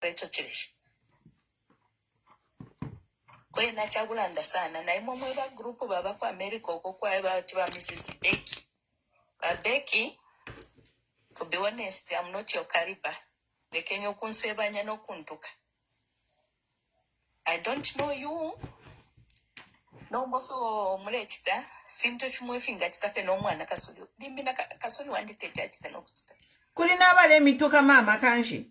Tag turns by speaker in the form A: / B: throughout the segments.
A: Preto Chirish. Kwena chagulanda sana na imo mweba grupu baba kwa America kwa eba tiba Mrs. Becky. Becky, to be honest, I'm not your caliber. The Kenya kunseba nyano kuntuka. I don't know you. No mofo mulechita. Finto chumwe finga chitafe no mwana kasuli. Limbina kasuli wanditete achita no kuchita.
B: Kulina bale mituka mama kanshi.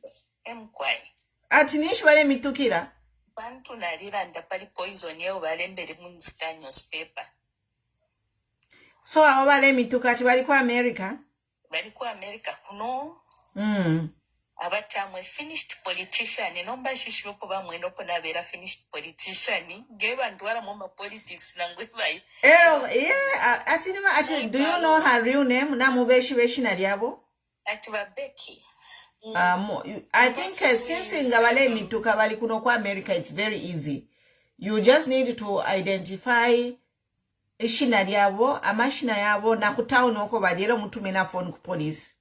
A: Mkwai.
B: Ati nishi bale mitukira.
A: Bantu naliranda pali poison yeo bale mbele munista newspaper.
B: So abo bale mituka ati bali kwa America?
A: Bali kwa America kuno. Abatamwe finished politician nomba shishipo ba mweno pona vera finished politician geba ndwara mu politics nangwe bai.
B: Yeah, ati do you know her real name? Na mubeshi beshi na liabo?
A: Ati ba Becky.
B: I think since ngabale mituka bali kuno kwa America, it's very easy. You just need to identify ishina liabo, amashina yabo na kutauni oko badiro mutume na phone ku police.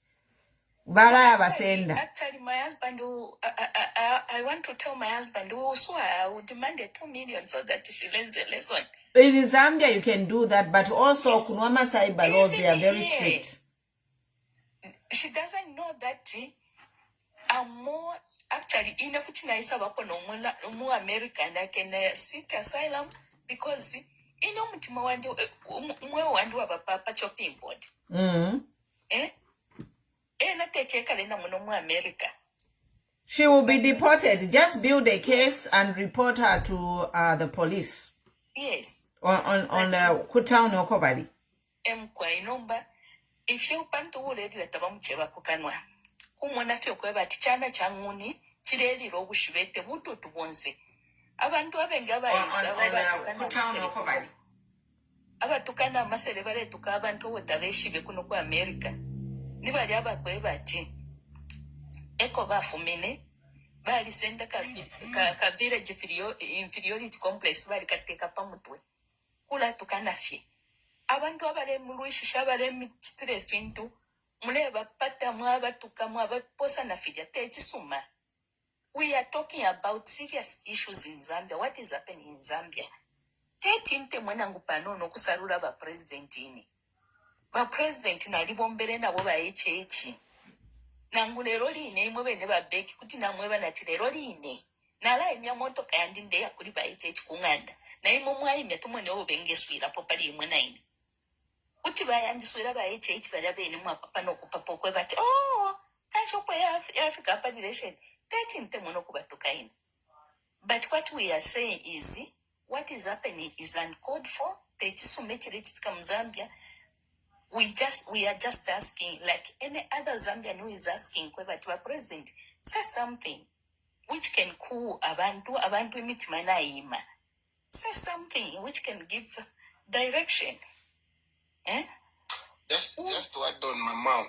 A: Actually, my husband, I want to tell my husband, so I would demand 2 million so that she learns a lesson.
B: In Zambia, you can do that, but also, Kunwama cyber laws, they are very strict.
A: She doesn't know that I'm more, actually, in a kuchina isabako no America, and I can seek asylum because, mutima wandu, mwe wandu wa papa chopping board.
B: She will be deported. Just build a case and report her to the police.
A: Yes.
B: On Kutown or Kobali.
A: Nomba. If you want to read the Tabamucheva Kukanwa, whom one of your Kweba Tichana Changuni, Chireli Robushvete, Wutu to Bonse. Abantu Abengava is Kutown or Kobali. Abatukana Maserevare to Kabanto with the Reshi Bekuno America. Nibali abakweba ati eko bafumine bali senda ka village inferiority complex bali kateka pamutwe kula tukana fi abantu abale mulwishisha bale mitire fintu muleba pata mwaba tukamwa baposa na fija techisuma. We are talking about serious issues in Zambia. What is happening in Zambia? 13 mwenangu panono kusarula ba president ini. Ba president na libombele na bo ba HH. Nangu lero line imwe bene ba Becky kuti namwe banati lero line. Nala imya moto kandi nde yakuri ba HH kunganda. Na imwe mwayi metumwe obo bengeswira popali imwe 9. Kuti bayandiswira ba HH bali abene mwa papa no kupapa kwe bati kancho kwa ya Africa population 13 mono kubatuka ine. But what we are saying is what is happening is uncalled for. Techisumetiriti kam Zambia. We are just asking, like any other Zambian who is asking, Kweba president, say something which can cool abantu imitimana ima. Say something which can give direction.
C: Just to add on, my mom.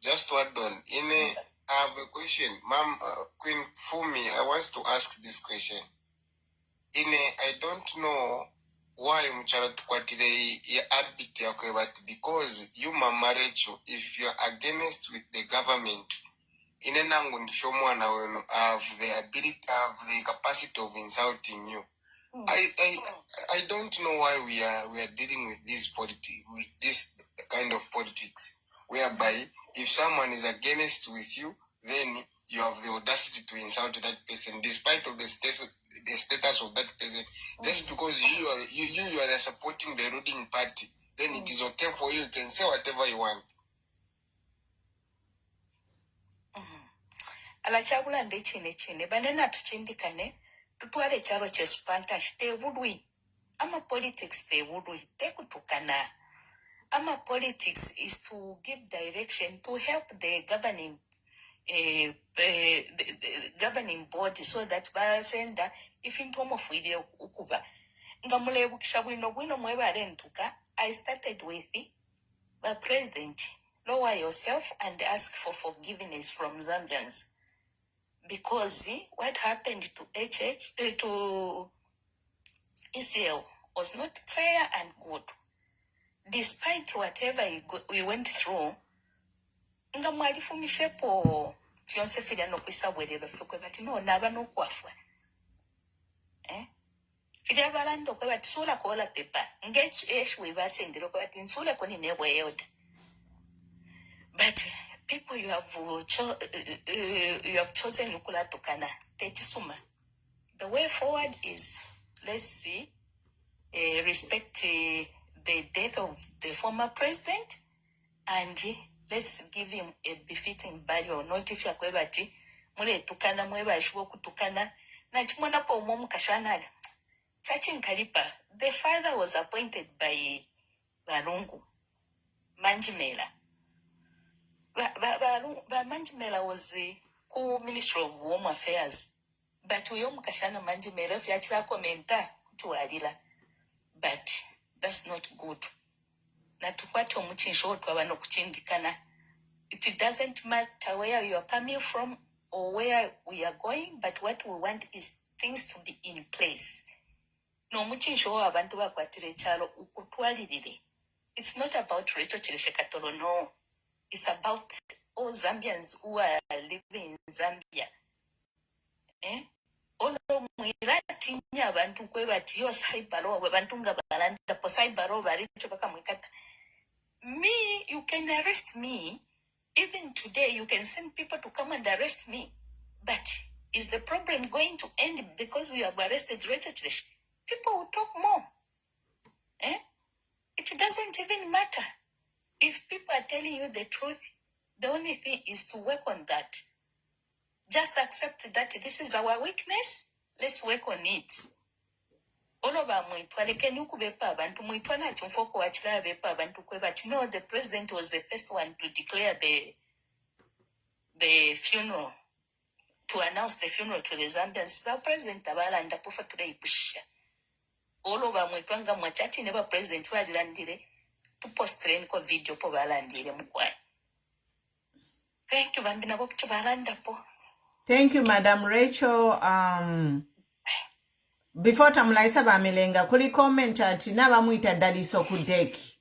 C: Just to add on. I have a question, ma'am. Queen Fumi, I want to ask this question. I don't know why mcharatukwatire ya habit ya kwebati, because you marriage, if you're against with the government, nangu ndisho mwana wenu have the ability, have the capacity of insulting you. I don't know why we are dealing with this kind of politics, whereby if someone is against with you, then you have the audacity to insult that person, despite of the status of that person. Just because you are the supporting the ruling party, then it is okay for you. You can say whatever you want.
A: Alachagula nde chine banena tuchindikane tutwale charo chesupanta shite wudwi ama politics te wudwi te kutukana ama politics is to give direction to help the governing governing body so that basenda if into of video ukuba ngamulebukisha bwino mwebale ntuka. I started with the president, lower yourself and ask for forgiveness from Zambians, because what happened to to ECL was not fair and good. Despite whatever we went through, ngamwalifumishepo Fyonse fili anokwisa bwerere fukwe bati no naba nokwafwa. Fili abalando kwe bati sula kola pepa. Ngech eshwe basendero kwe bati nsula koni nebwe yoda. But people you have chosen ukula tukana techisuma. The way forward is, let's see, respect the death of the former president, and let's give him a befitting burial. Not if you're going to mule tukana mweba ishwo kutukana na chimona po umomu kashanada. Chachin Kalipa, the father was appointed by Barungu Manjimela. Manjimela was co-minister of Home Affairs. But we mukashana Manjimela fyachira komenta kutualila. But that's not good. Na tukwate omuchinsho twabano kuchindikana. It doesn't matter where you are coming from or where we are going, but what we want is things to be in place. No muchinsho abantu bakwatire chalo ukutwalirire. It's not about Rachel Chirishekatolo, no. It's about all Zambians who are living in Zambia. Ono mwirati nya abantu kwe bati yo saibaro abantu nga balanda po saibaro bari chobaka mwikata. Me, you can arrest me. Even today, you can send people to come and arrest me. But is the problem going to end because we have arrested Rachel? People will talk more. It doesn't even matter. If people are telling you the truth, the only thing is to work on that. Just accept that this is our weakness. Let's work on it. All of our no, the president was the first one to declare the funeral, to announce the funeral to the Zambians. The president Tabala and Apofa today push. All over Mwitwanga Mwachachi never president who had landed to post train ko video po balandire mkwai. Thank you, Bambina Bok to Balanda po.
B: Thank you, Madam Rachel. Before tamulaisa bamilenga kuli comment ati nabamuita daliso kudeki.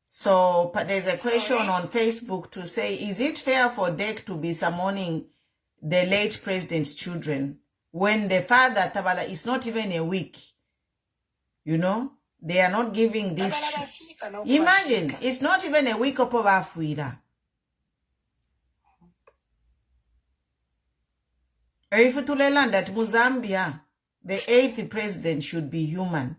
B: So there's a question on Facebook to say, is it fair for Dek to be summoning the late president's children when the father Tabala is not even a week? You know, they are not giving this. Imagine, it's not even a week of Afuira. If to land that Mozambia, the 8th president should be human.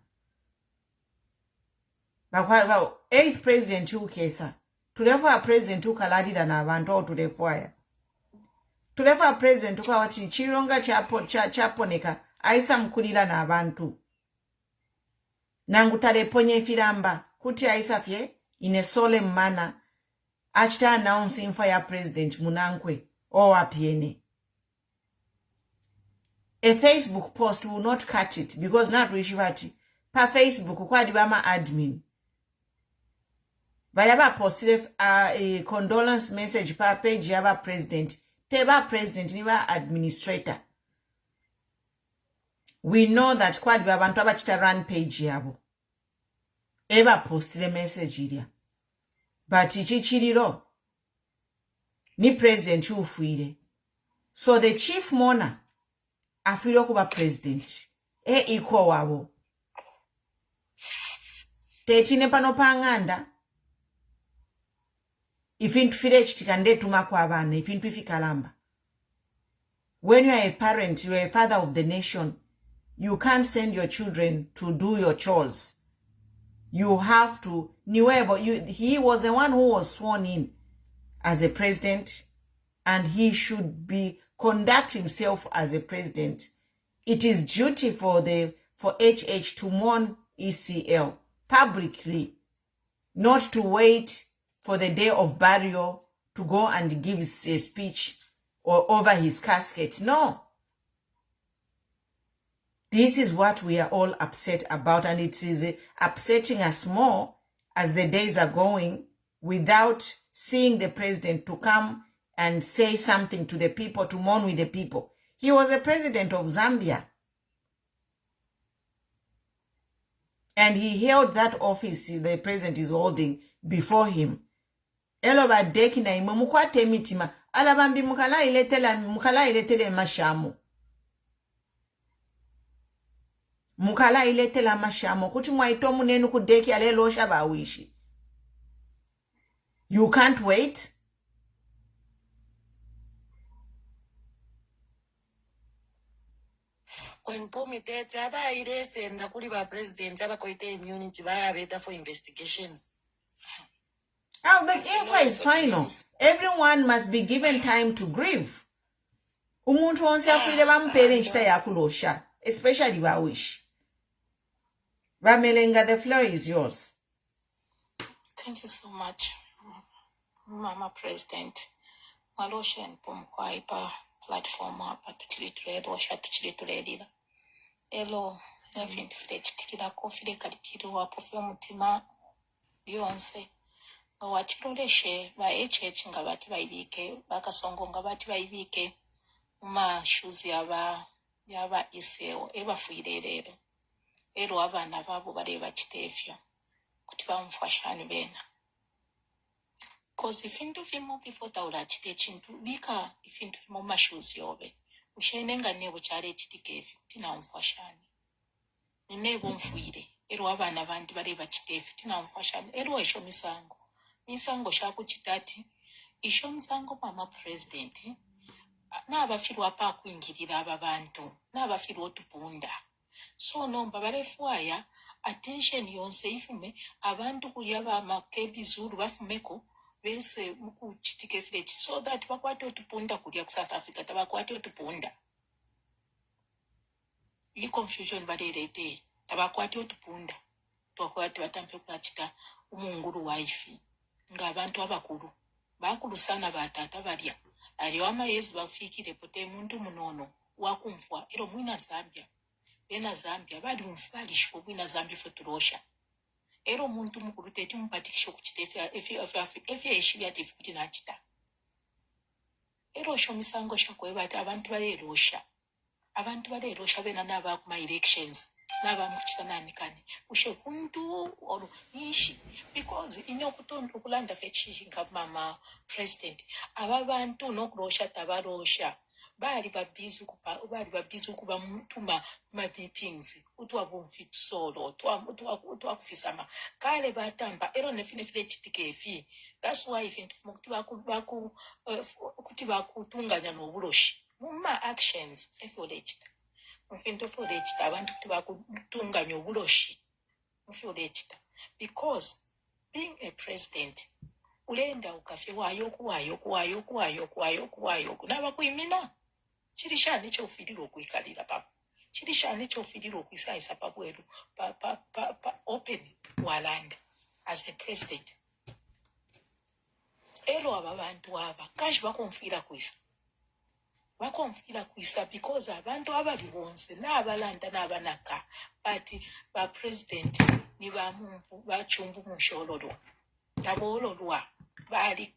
B: But what about 8th president who kesa? To the president who kaladi than avanto to the fire. To the president who kawati chironga chaponeka aisa mkulila na avantu. Nangutare ponye firamba kuti aisa fye in a solemn manner. Achta announcing fire president Munankwe or apiene. A Facebook post will not cut it because not Rishivati. Pa Facebook, kwa dibama admin. Balaba posted a condolence message pa page yaba president. Teba president, niba administrator. We know that kwa dibaba ntwaba chita run page yabo. Eba posted a message idia. But ichichiriro. Ni president ufuire. So the chief mourner afiro kuba president iko wabo tetine pano panganda ifintu fire chitikande tuma kwa abana ifintu ifikalamba. When you are a parent, you are a father of the nation, you can't send your children to do your chores. You have to he was the one who was sworn in as a president, and he should be conduct himself as a president. It is duty for HH to mourn ECL publicly, not to wait for the day of burial to go and give a speech or over his casket. No. This is what we are all upset about, and it is upsetting us more as the days are going without seeing the president to come and say something to the people, to mourn with the people. He was the president of Zambia. And he held that office the president is holding before him. Eloba dekina imamukwate mitima alabambi mukala iletele mashamo. Mukala iletela mashamo. Kuti mwaitomu nenu kudeki alelo shaba wishi. You can't wait.
D: When Pomi Pets, Aba and Nakuriba president, Abakoite immunity, better for investigations.
B: Oh, but info is final. Everyone must be given time to grieve. Umuntu onse afile bampere nchita yakulosha, especially bawish. Bamelenga, the floor is yours.
A: Thank you so much, Mama President. Malosha and Pomkwaipa platform hapa tuchilituledila. Elo, nefinti file chitila kofile kalipiri wapo file mutima yonse. Wachiloleshe ba HH nga bati baibike, bakasongo nga bati baibike, shoes yaba iseo, eba fuirelero. Ero abana babo bareba chitefyo. Kuti bamufashani bena. Cause ifintu fimo before taula chite chintu, bika ifintu fimo mashoes yobe. Ushenenga nebo chale chitikefi, tina mfashani. Nebo mfuire. Ero abana bandi bareba chitefi, tina mfashani. Ero esho misango. Misango shaku chitati. Isho misango Mama President. Na abafiru apa kuingirira ababantu. Na abafiru otupunda. So nomba barefwaya attention yonse ifume abantu kulia ba makebi zuru bafumeko bese muku chitike village so that bakwate otupunda kulia ku South Africa tabakwate otupunda. I confusion balelete tabakwate otupunda twakwate batampe kulachita umunguru wifi nga abantu abakulu bakulu sana batata balya aliyo amayezi bafikire pote muntu munono wakumfwa ero mwina Zambia. Bena Zambia bali mfalisho bwina Zambia fotulosha ero muntu mukuru teti mupatikisho kuchitefya efi eshibya tifu kuti nachita ero sho misango shakwe bati abantu balelosha bena naba kuma elections naba mukuchita nani kane ushe kuntu olu ishi because inyo kutonda kulanda fechishi nka Mama President ababantu nokurosha tabarosha bali babizi kuba mutuma ma meetings utwa bonfit solo utwa kufisama kale batamba ero nefine chitikefi. That's why if kuti bakutunganya nobuloshi muma actions efolechita mfinto folechita abantu kuti bakutunganya obuloshi mfolechita because being a president ulenda ukafe wayo naba kuimina chirishani chofiriro kuikalira papa chirishani chofiriro kuisaisa pabweru pa open walanda as a president ero ababantu aba kashi bakonfira kuisa because abantu abali bonse nabalanda nabanaka but ba president ni ba mumpu bachumbu mushololo tabololwa bali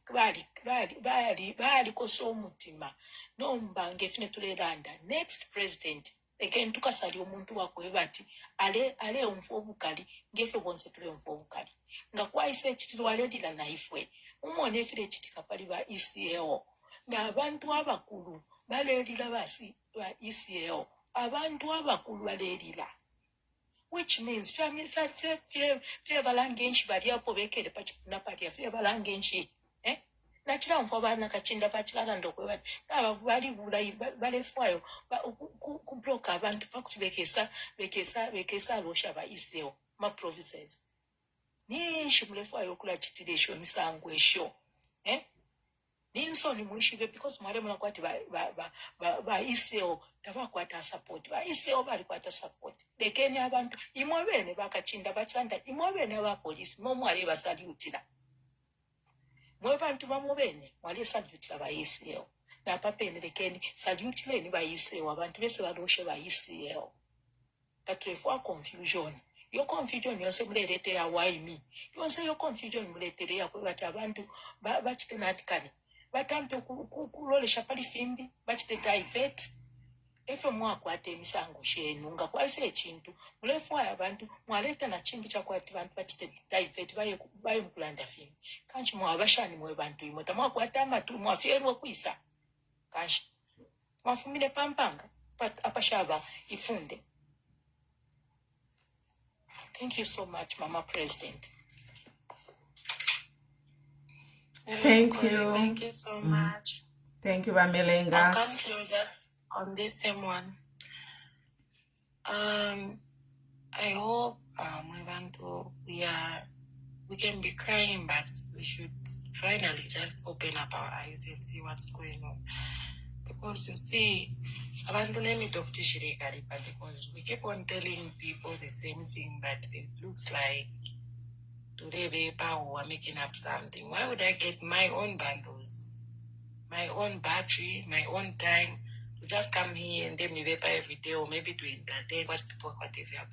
A: koso mutima nomba ngefine tulelanda next president again tukasali omuntu wakwe bati ale umfo obukali ngefe bonse tule umfo obukali nga kwaise chitilwaledila naifwe umone file chitika pali ba ECO na abantu abakulu balelila basi ba ECO abantu abakulu balelila which means fie balangenshi bali apo bekele pachipuna pali fie balangenshi na chila mfo bana kachinda pachilala ndokwe bati na bali bulayi balefwayo ku block abantu pakuti bekesa losha ba ECO ma provinces ni shimulefwayo kula chitidesho misango esho ninsoni muishibe because mwale muna kwati ba ECO tabakwata support ba ECO bali kwata support lekeni abantu imwebene bakachinda bachanda imwebene aba police momwale basalutira mwe bantu bamubene mwale salutira ba ECO na papene lekeni salutile ni ba ECO abantu bese baloshe ba ECO tatrefa confusion yo confusion yose mulelete ya waimi yose yo confusion muletere ya kwati abantu bachite natikani batampe kulolesha pali fimbi bachite divert
D: efe mwakwata emisango shenu nga kwase ekintu mulefwayo abantu mwaleta na kintu kyakwati bantu bakite divert baye mukulanda fimi kanchi mwabashani mwe bantu imota mwakwata amatu mwafierwa kwisa kanchi mwafumile pampanga apashaba ifunde. Thank you so much, Mama President.
B: Thank you.
D: Thank you so much.
B: Thank you,
D: I'll
B: Bamilenga.
D: come through just on this same one. I hope we can be crying, but we should finally just open up our eyes and see what's going on. Because you see, because we keep on telling people the same thing, but it looks like today people are making up something. Why would I get my own bundles, my own battery, my own time to just come here and then we paper every day, or maybe to entertain what's people whatever?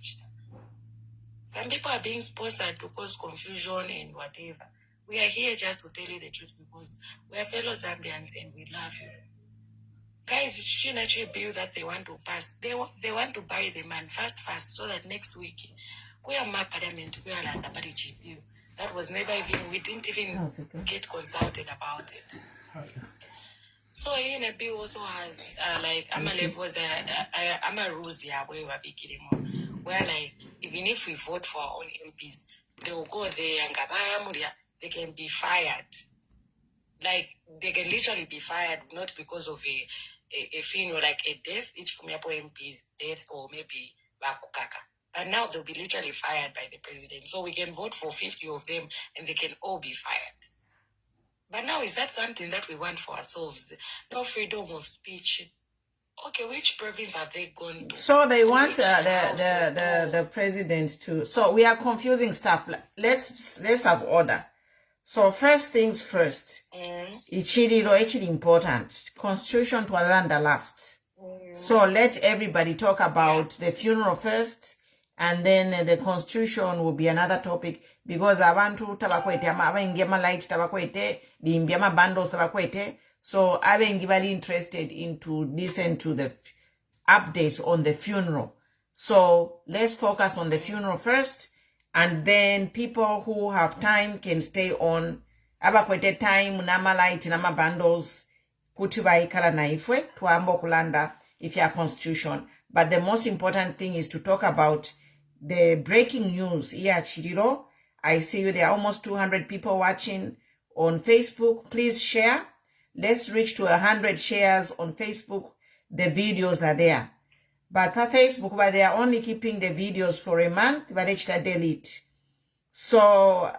D: Some people are being sponsored to cause confusion and whatever. We are here just to tell you the truth because we are fellow Zambians and we love you. Guys, it's Chinachi bill that they want to pass. They want to buy the man fast, so that next week, we are my parliament, we are under party bill. That was never even, we didn't even get consulted about it. So in a bill also has like I'm a rules here where we're beginning where like even if we vote for our own MPs, they will go there and they can be fired. Like they can literally be fired not because of a thing or like a death, each from your MP's death or maybe bakukaka. But now they'll be literally fired by the president. So we can vote for 50 of them and they can all be fired. But now is that something that we want for ourselves? No freedom of speech. Okay, which province have they gone to?
B: So they want the president to. So we are confusing stuff. Let's have order. So first things first. It's important. Constitution to Alanda last. So let everybody talk about the funeral first, and then the constitution will be another topic, because abantu tabakwete abaingiama light tabakwete dimbiama bundles tabakwete. So abengi bali interested into listen to the updates on the funeral. So let's focus on the funeral first, and then people who have time can stay on. Abakwete time nama light nama bundles kutiba ikala na ifwe tuambo kulanda if your constitution. But the most important thing is to talk about the breaking news here at Chiriro. I see you there, almost 200 people watching on Facebook. Please share. Let's reach to 100 shares on Facebook. The videos are there. But for Facebook, but they are only keeping the videos for a month, but they should delete. So,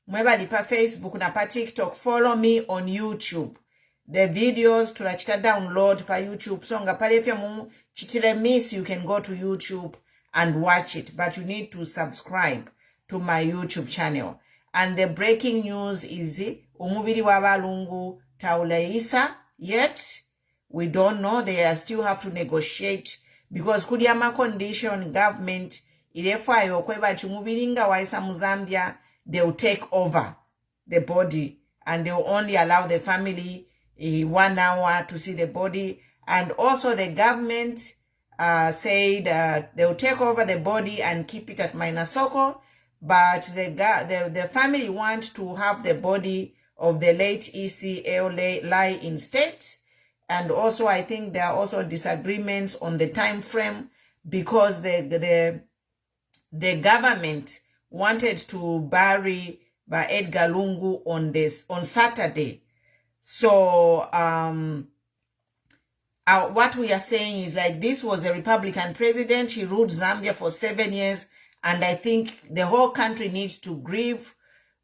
B: mwebali pa Facebook na pa TikTok, follow me on YouTube. The videos to la download pa YouTube. So nga pale fya mu chitile miss, you can go to YouTube and watch it. But you need to subscribe to my YouTube channel. And the breaking news is umubiri wa balungu tauleisa yet. We don't know. They still have to negotiate because kudiama condition government ilefayo kweba chumubiringa waisa Muzambia, they will take over the body and they will only allow the family 1 hour to see the body. And also the government said they will take over the body and keep it at Mainasoko, but the family want to have the body of the late ECL lie in state. And also I think there are also disagreements on the time frame because the government wanted to bury by Edgar Lungu on Saturday. So what we are saying is like this was a Republican president. He ruled Zambia for 7 years, and I think the whole country needs to grieve.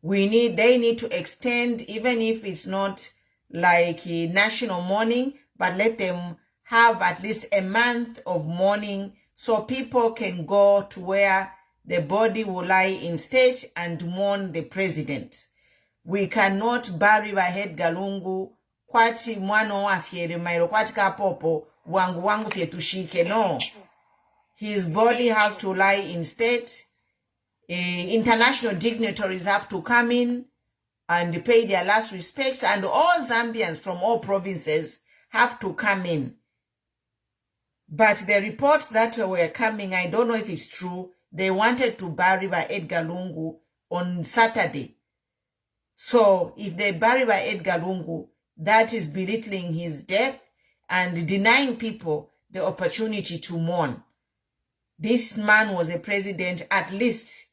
B: They need to extend, even if it's not like a national mourning, but let them have at least a month of mourning so people can go to where the body will lie in state and mourn the president. We cannot bury Bahed Galungu kwati mwano afiere mairo kwati kapopo wangu fye tushike. No. His body has to lie in state. International dignitaries have to come in and pay their last respects, and all Zambians from all provinces have to come in. But the reports that were coming, I don't know if it's true, they wanted to bury by Edgar Lungu on Saturday. So if they bury by Edgar Lungu, that is belittling his death and denying people the opportunity to mourn. This man was a president, at least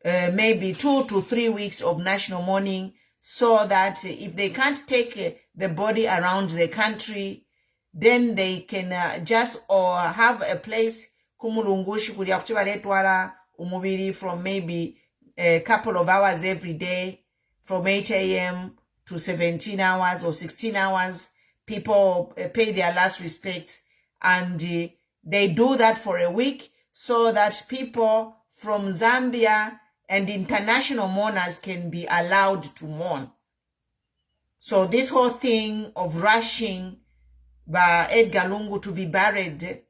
B: maybe 2 to 3 weeks of national mourning, so that if they can't take the body around the country, then they can just or have a place kumulungushi kulia kuchiba letwala umubiri from maybe a couple of hours every day from 8 a.m. to 17 hours or 16 hours. People pay their last respects, and they do that for a week so that people from Zambia and international mourners can be allowed to mourn. So this whole thing of rushing by Edgar Lungu to be buried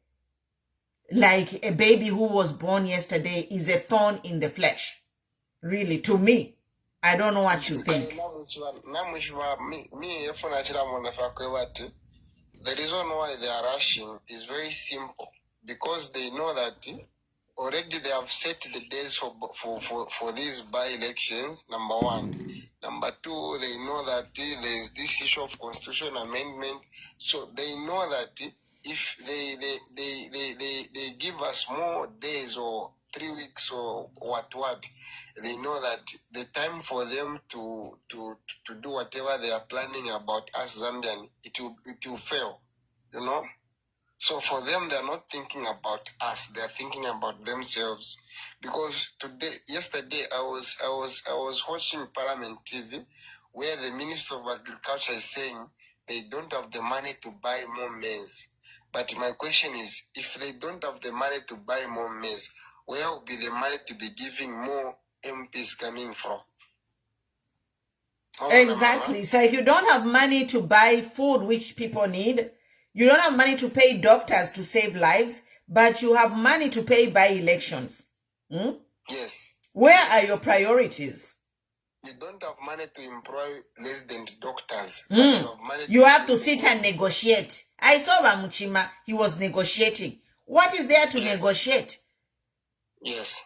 B: like a baby who was born yesterday is a thorn in the flesh. Really, to me. I don't know what you think.
C: The reason why they are rushing is very simple, because they know that already they have set the days for these by-elections, number one. Number two, they know that there is this issue of constitutional amendment. So they know that if they give us more days or 3 weeks or what, they know that the time for them to do whatever they are planning about us Zambian, it will fail, you know. So for them, they're not thinking about us; they're thinking about themselves. Because yesterday, I was watching Parliament TV, where the Minister of Agriculture is saying they don't have the money to buy more maize. But my question is, if they don't have the money to buy more maize, where will be the money to be giving more MPs coming from?
B: Exactly. So if you don't have money to buy food which people need, you don't have money to pay doctors to save lives, but you have money to pay by elections.
C: Yes.
B: Where are your priorities?
C: You don't have money to employ resident doctors.
B: You have to sit and negotiate. I saw Ramuchima, he was negotiating. What is there to negotiate?
C: Yes.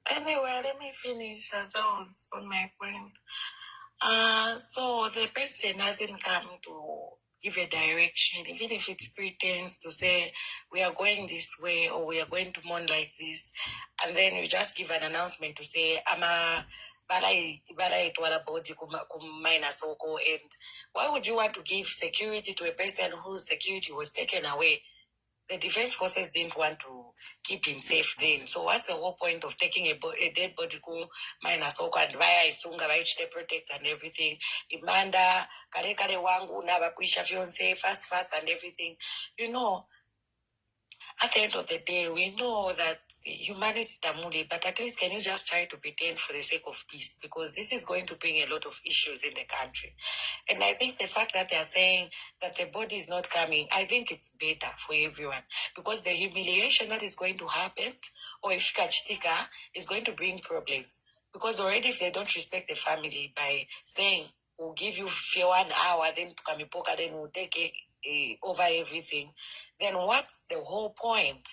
D: Anyway, let me finish as I was on my point. So the president hasn't come to give a direction, even if it pretends to say we are going this way or we are going to mourn like this, and then you just give an announcement to say and why would you want to give security to a person whose security was taken away? The defense forces didn't want to keep him safe then. So what's the whole point of taking a dead body to minus and via Isunga, right, protect and everything? Imanda, kare wangu, naba kuisha fiance, fast and everything. You know, at the end of the day, we know that humanity is tamuli, but at least can you just try to pretend for the sake of peace? Because this is going to bring a lot of issues in the country. And I think the fact that they're saying that the body is not coming, I think it's better for everyone. Because the humiliation that is going to happen, or if Kachtika, is going to bring problems. Because already if they don't respect the family by saying, we'll give you 1 hour, then to Kamipoka, then we'll take over everything, then what's the whole point?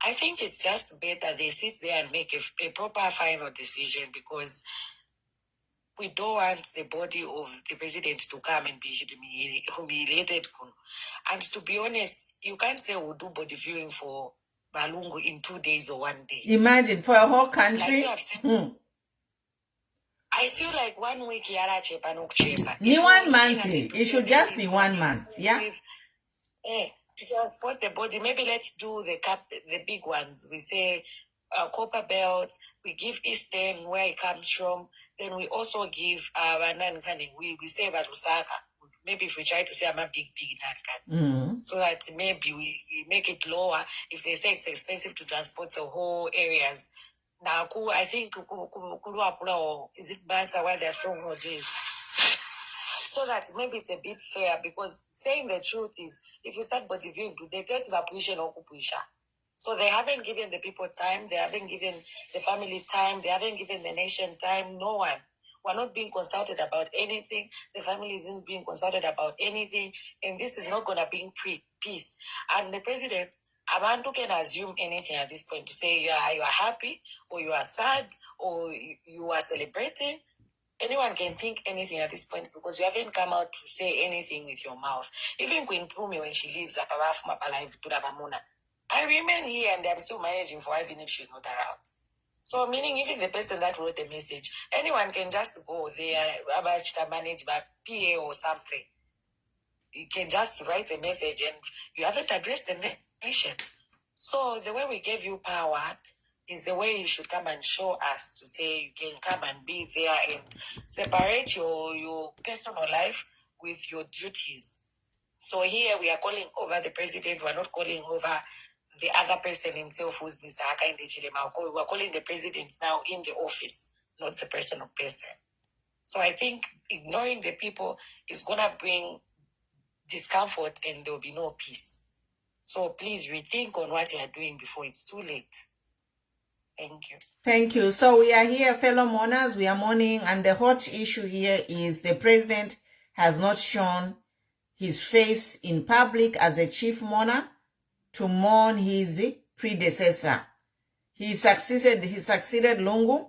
D: I think it's just better they sit there and make a proper final decision, because we don't want the body of the president to come and be humiliated. And to be honest, you can't say we'll do body viewing for Balungu in 2 days or 1 day.
B: Imagine, for a whole country.
D: Like I feel like 1 week yara chepa no chepa.
B: Ni 1 month. It should just be 1 month. Yeah.
D: To transport the body, maybe let's do the big ones. We say Copper Belt. We give Eastern where it comes from. Then we also give we say Lusaka. Maybe if we try to say I'm a big so that maybe we make it lower. If they say it's expensive to transport the whole areas. Now, I think is it Bansa where they're strong is? So that maybe it's a bit fair, because saying the truth is, if you start body viewing, they get evaporation or kupusha. So they haven't given the people time, they haven't given the family time, they haven't given the nation time, no one. We're not being consulted about anything. The family isn't being consulted about anything. And this is not going to bring peace. And the president, Abantu can assume anything at this point to say you are happy or you are sad or you are celebrating. Anyone can think anything at this point because you haven't come out to say anything with your mouth. Even Queen Pumi, when she leaves, I remain here and I'm still managing for her even if she's not around. So meaning even the person that wrote the message, anyone can just go there, manage by PA or something. You can just write the message and you haven't addressed the nation. So the way we gave you power is the way you should come and show us to say you can come and be there and separate your personal life with your duties. So here we are calling over the president. We're not calling over the other person himself, who's Mr. Hakainde Chilema. We're calling the president now in the office, not the personal person. So I think ignoring the people is going to bring discomfort and there will be no peace. So please rethink on what you are doing before it's too late. Thank you.
B: Thank you. So we are here, fellow mourners. We are mourning, and the hot issue here is the president has not shown his face in public as a chief mourner to mourn his predecessor. He succeeded Lungu,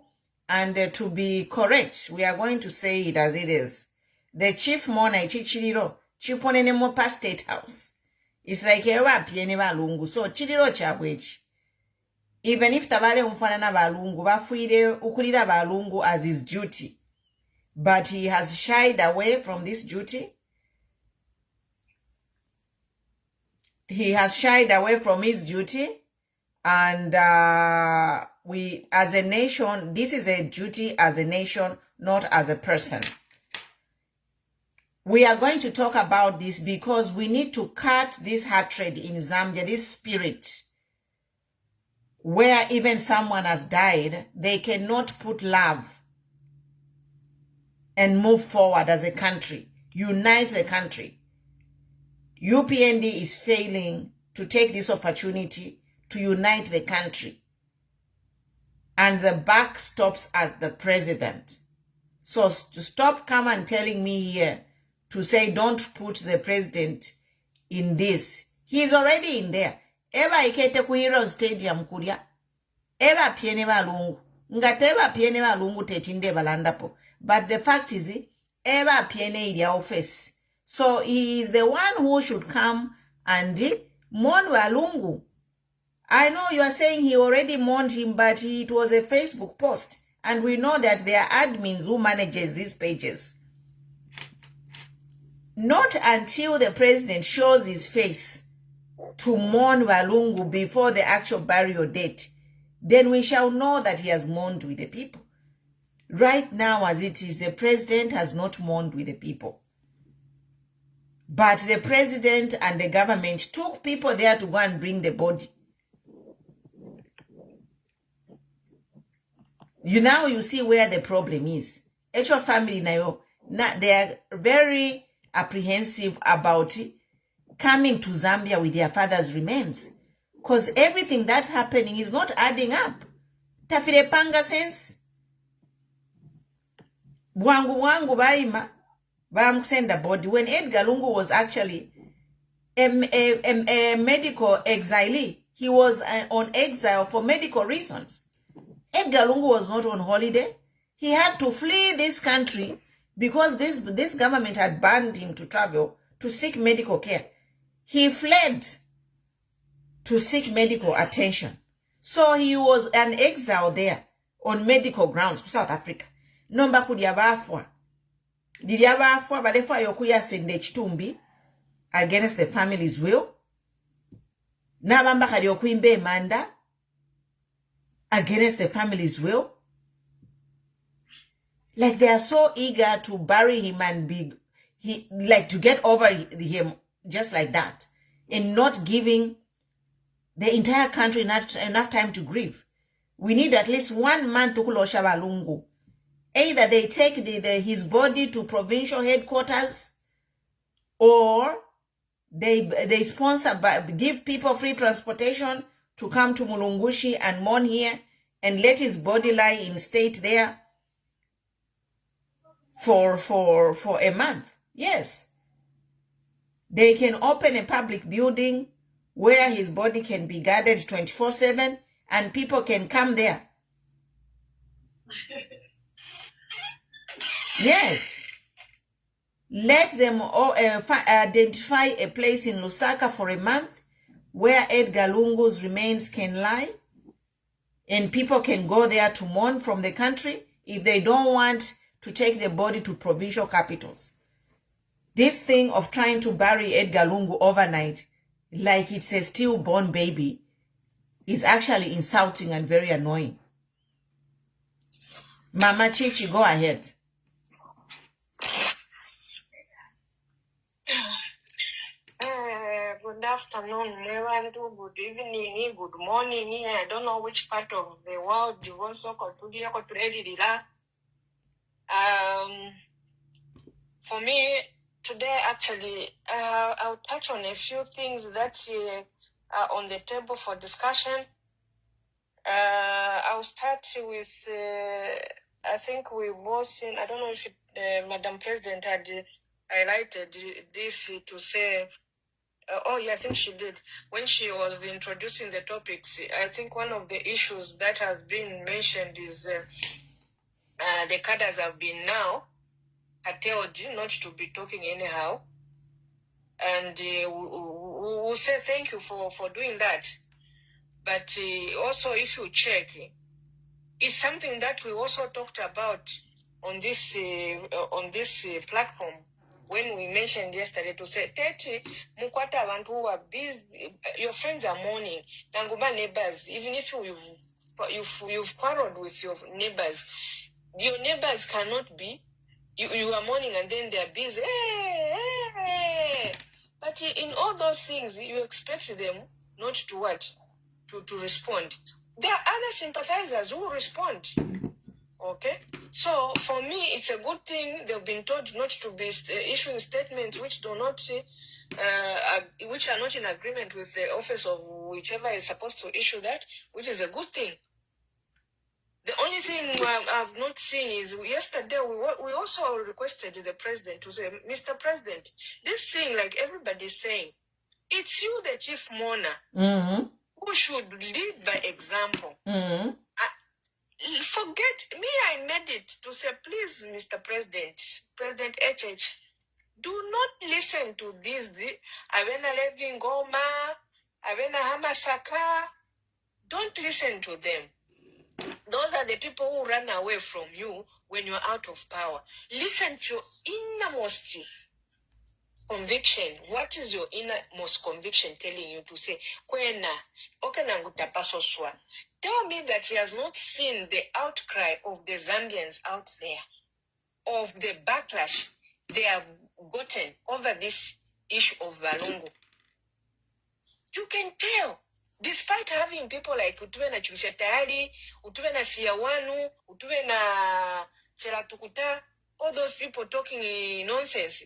B: and to be correct, we are going to say it as it is. The chief mourner, Chiriro, Chiponenemo pa State House. It's like ewa piene ba Lungu. So Chiriro chabwechi. Even if tabale umfanana ba Lungu, bafuire ukulira ba Lungu as his duty. But he has shied away from this duty. He has shied away from his duty. And we, as a nation, this is a duty as a nation, not as a person. We are going to talk about this because we need to cut this hatred in Zambia, this spirit, where even someone has died, they cannot put love and move forward as a country, unite the country. UPND is failing to take this opportunity to unite the country. And the buck stops at the president. So to stop come and telling me here to say don't put the president in this. He's already in there. Eba ikete ku Hero Stadium kuria. Eba piene balungu. Ngateba piene balungu tetinde balandapo. But the fact is, eba piene idia office. So he is the one who should come and mourn balungu. I know you are saying he already mourned him, but it was a Facebook post. And we know that there are admins who manages these pages. Not until the president shows his face to mourn Walungu before the actual burial date, then we shall know that he has mourned with the people. Right now, as it is, the president has not mourned with the people. But the president and the government took people there to go and bring the body. Now you see where the problem is. Your family now, they are very apprehensive about coming to Zambia with their father's remains. Because everything that's happening is not adding up. Tafire panga sense. Wangu baima. Send body. When Edgar Lungu was actually a medical exilee, he was on exile for medical reasons. Edgar Lungu was not on holiday. He had to flee this country because this government had banned him to travel to seek medical care. He fled to seek medical attention. So he was an exile there on medical grounds to South Africa. Nomba kudiabafwa. Didiabafwa balefwa yokuya sende chitumbi against the family's will. Nabamba kadi yokuimbe manda against the family's will. Like they are so eager to bury him and to get over him just like that, and not giving the entire country enough time to grieve. We need at least 1 month to kulosha Balungu. Either they take his body to provincial headquarters, or they sponsor, give people free transportation to come to Mulungushi and mourn here and let his body lie in state there. for a month. Yes. They can open a public building where his body can be guarded 24/7 and people can come there. Yes. Let them identify a place in Lusaka for a month where Edgar Lungu's remains can lie, and people can go there to mourn from the country if they don't want to take the body to provincial capitals. This thing of trying to bury Edgar Lungu overnight like it's a stillborn baby is actually insulting and very annoying. Mama Chichi, go ahead.
D: Good afternoon, everyone. Good evening, good morning. I don't know which part of the world you also for me today, actually, I'll touch on a few things that are on the table for discussion. I'll start with, I think we've all seen, I don't know if Madam President had highlighted this to say, oh yeah, I think she did. When she was introducing the topics, I think one of the issues that has been mentioned is the cadres have been now curtailed not to be talking anyhow. And we'll say thank you for doing that. But also, if you check, it's something that we also talked about on this platform when we mentioned yesterday to say, Teti, mukwata abantu who are busy, your friends are mourning, Nanguba neighbors, even if you've quarreled with your neighbors cannot be, you are mourning and then they're busy. Hey. But in all those things, you expect them not to what? To respond. There are other sympathizers who respond. Okay? So, for me, it's a good thing they've been told not to be issuing statements which do not, which are not in agreement with the office of whichever is supposed to issue that, which is a good thing. The only thing I've not seen is yesterday we also requested the president to say, Mr. President, this thing, like everybody's saying, it's you, the chief mourner, who should lead by example. Forget me, I made it to say, please, Mr. President, President HH, do not listen to this. Avena Levin Goma, Avena Hamasaka. Don't listen to them. Those are the people who run away from you when you're out of power. Listen to your innermost conviction. What is your innermost conviction telling you to say, Kwena, okenangutapasoswa? Tell me that he has not seen the outcry of the Zambians out there, of the backlash they have gotten over this issue of Balungu. You can tell. Despite having people like Utuve na Chimshetari, Utuve na Siyawanu, Utuve na Cheratukuta, all those people talking nonsense.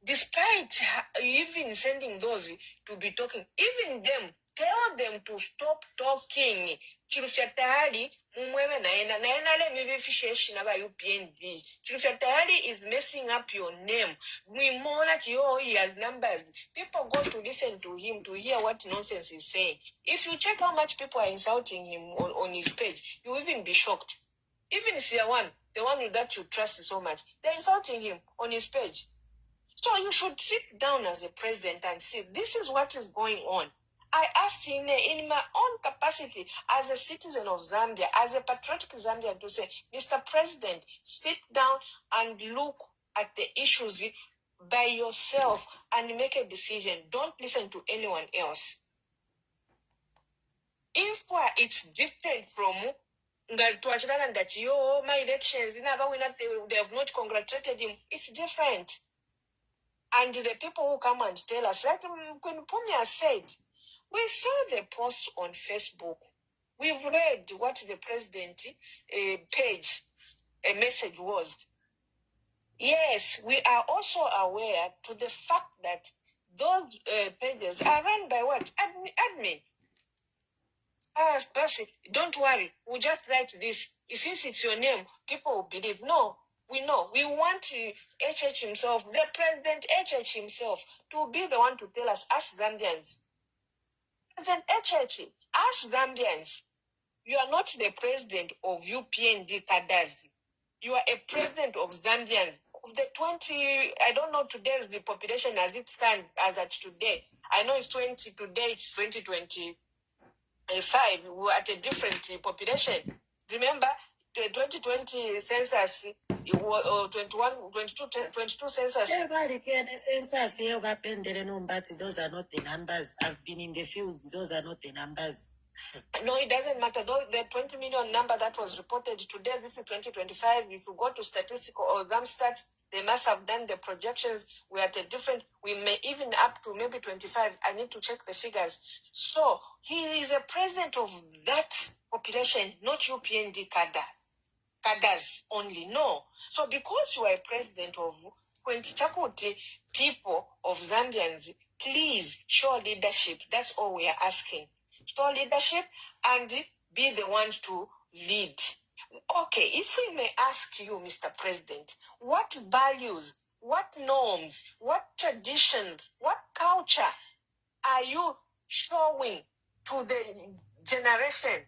D: Despite even sending those to be talking, even them, tell them to stop talking. Chirufyatari, mumwewe naena le mibi fisheshi na ba UPNB. Chirufyatari is messing up your name. We more that you all he has numbers. People go to listen to him to hear what nonsense he's saying. If you check how much people are insulting him on his page, you even be shocked. Even Siawan, the one that you trust so much, they're insulting him on his page. So you should sit down as a president and say, this is what is going on. I asked him in my own capacity as a citizen of Zambia, as a patriotic Zambian, to say, Mr. President, sit down and look at the issues by yourself and make a decision. Don't listen to anyone else. If it's different from that my elections, they have not congratulated him, it's different. And the people who come and tell us, like Queen Pumia said, we saw the post on Facebook. We've read what the president page, a message was. Yes, we are also aware to the fact that those pages are run by what? Admin. Perfect. Don't worry. We'll just write this. Since it's your name, people will believe. No. We know. We want HH himself, the President HH himself, to be the one to tell us Zambians. President HH, us Zambians, you are not the president of UPND Kadazi. You are a president of Zambians. Of the 20, I don't know today's the population as it stands as at today. I know it's 20, today it's 2025. We're at a different population. Remember, the 2020 census, it was 22 census.
E: Everybody can the census here happened, but those are not the numbers. I've been in the fields, those are not the numbers.
D: No, it doesn't matter. Though the 20 million number that was reported today, this is 2025. If you go to statistical or Stats, they must have done the projections. We are at a different, we may even up to maybe 25. I need to check the figures. So he is a president of that population, not UPND cadres only. No. So because you are a president of 20 people of Zambians, please show leadership. That's all we are asking. Show leadership and be the one to lead. Okay, if we may ask you, Mr. President, what values, what norms, what traditions, what culture are you showing to the generation?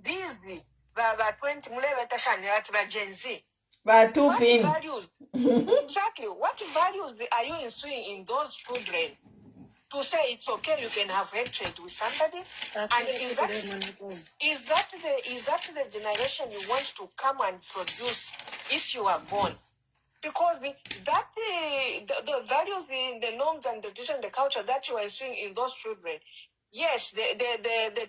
D: These, the 20, Gen Z. What values? Exactly. What values are you instilling in those children? To say it's okay, you can have hatred with somebody, and is that the generation you want to come and produce if you are born? Because the values, the norms and the tradition, the culture that you are seeing in those children, yes, the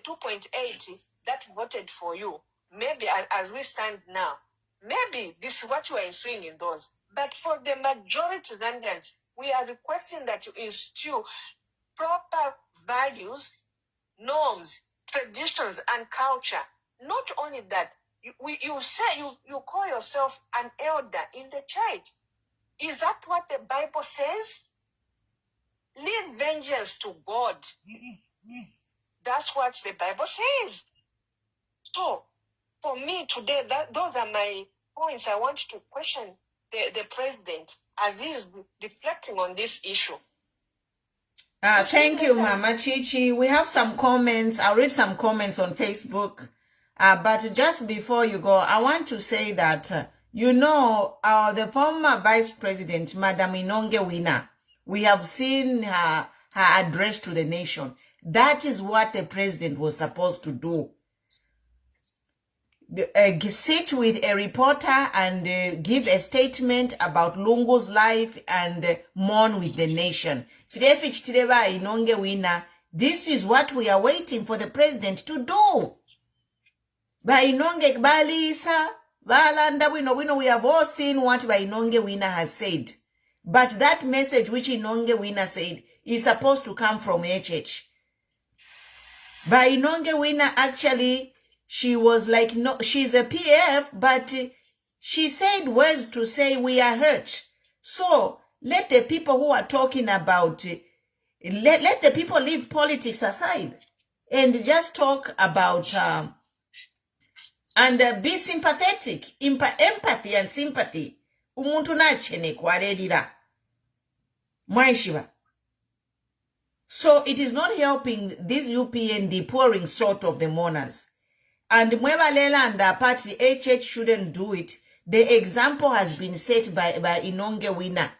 D: 2.8 that voted for you, maybe as we stand now, maybe this is what you are instilling in those. But for the majority of Zambians, we are requesting that you instill proper values, norms, traditions, and culture. Not only that, you say you call yourself an elder in the church. Is that what the Bible says? Leave vengeance to God. That's what the Bible says. So, for me today, those are my points. I want to question the president as he is reflecting on this issue.
B: Thank you, Mama Chichi. We have some comments. I'll read some comments on Facebook. But just before you go, I want to say that, the former Vice President, Madam Inonge Wina, we have seen her address to the nation. That is what the president was supposed to do. Sit with a reporter and give a statement about Lungu's life and mourn with the nation. This is what we are waiting for the president to do. We have all seen what Inonge Wina has said. But that message which Inonge Wina said is supposed to come from HH. Inonge Wina actually, she was like, no, she's a PF, but she said words to say we are hurt. So let the people who are talking about, let the people leave politics aside and just talk about, and be sympathetic, empathy and sympathy. Umuntu nachene kwarerira. Mwaishiva. So it is not helping this UPND pouring salt of the mourners. And Mwebalela and the party, HH shouldn't do it. The example has been set by Inonge Wina.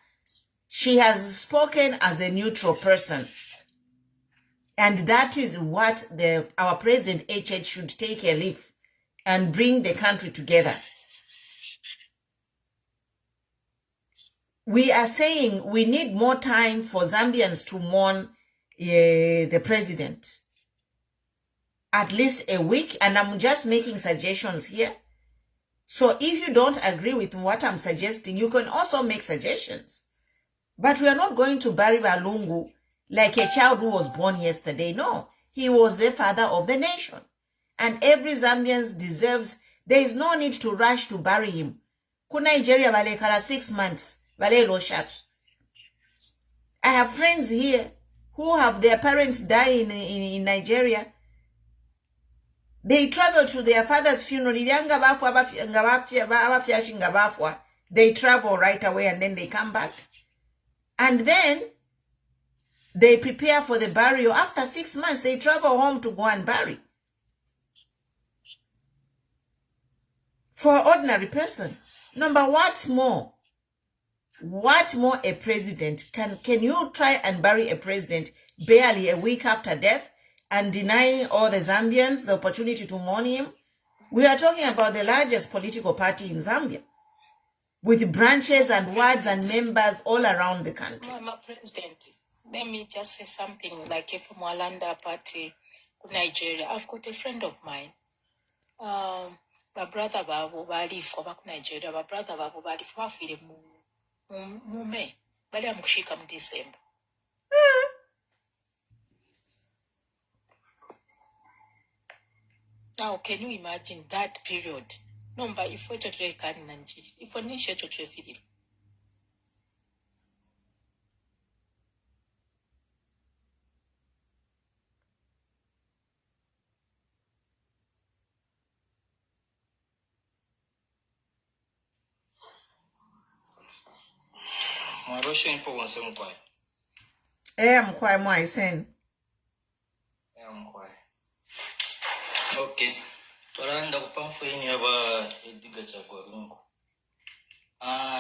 B: She has spoken as a neutral person. And that is what our president HH should take a leaf and bring the country together. We are saying we need more time for Zambians to mourn the president. At least a week, and I'm just making suggestions here. So if you don't agree with what I'm suggesting, you can also make suggestions. But we are not going to bury Walungu like a child who was born yesterday. No, he was the father of the nation. And every Zambian deserves, there is no need to rush to bury him. Ku Nigeria vale kala 6 months, vale lo shat. I have friends here who have their parents die in Nigeria. They travel to their father's funeral. They travel right away and then they come back. And then they prepare for the burial. After 6 months, they travel home to go and bury. For an ordinary person. Number, what more a president? Can you try and bury a president barely a week after death and deny all the Zambians the opportunity to mourn him? We are talking about the largest political party in Zambia, with branches and wards and members all around the country.
A: Mama President, let me just say something like if from Walanda Party, Nigeria. I've got a friend of mine. My brother Babu Bali for back Nigeria, my brother Babu Bali for Mume. Bali Amushika December. Now, can you imagine that period? No, but if we don't reckon, if we need to feel.
F: Russian people want some quiet.
B: I'm quite more saying.
F: I'm quiet. Okay. Paranda kupamfo yini yaba ediga chakwarungu.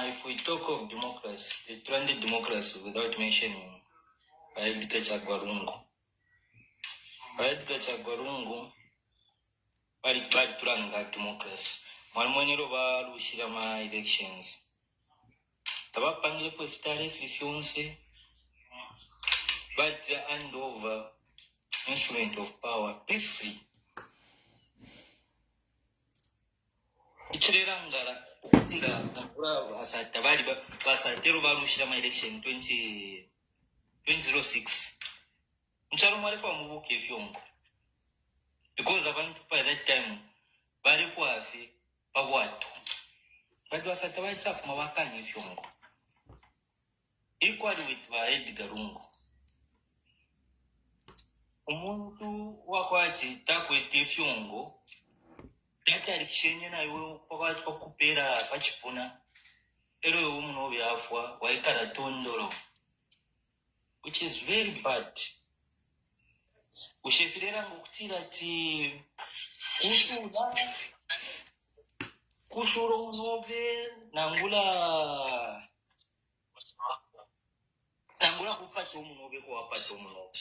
F: If we talk of democracy, the trended democracy without mentioning ediga chakwarungu. Ediga chakwarungu bali turanga democracy. Mwanmonero ba lushira ma elections. Tabapangile po iftare fifionse but the hand over instrument of power peacefully. Ichirangara kutira ngura asata bali basatero barushira ma election 2006. Ncharo mwalefa mubuke fiongo. Because abantu by that time bali fuafi pabwatu. Bali basata bali safu mabakanye fiongo. Equally with Edgar Lungu. Umuntu wakwati takwete fiongo tatari shenye na iwe pakati pakupera pachipuna ero umuno byafwa waikara tondoro, which is very bad. Ushefirera ngokutira ti kusuro unobe nangula kupata umunobe kwa wapata umunobe.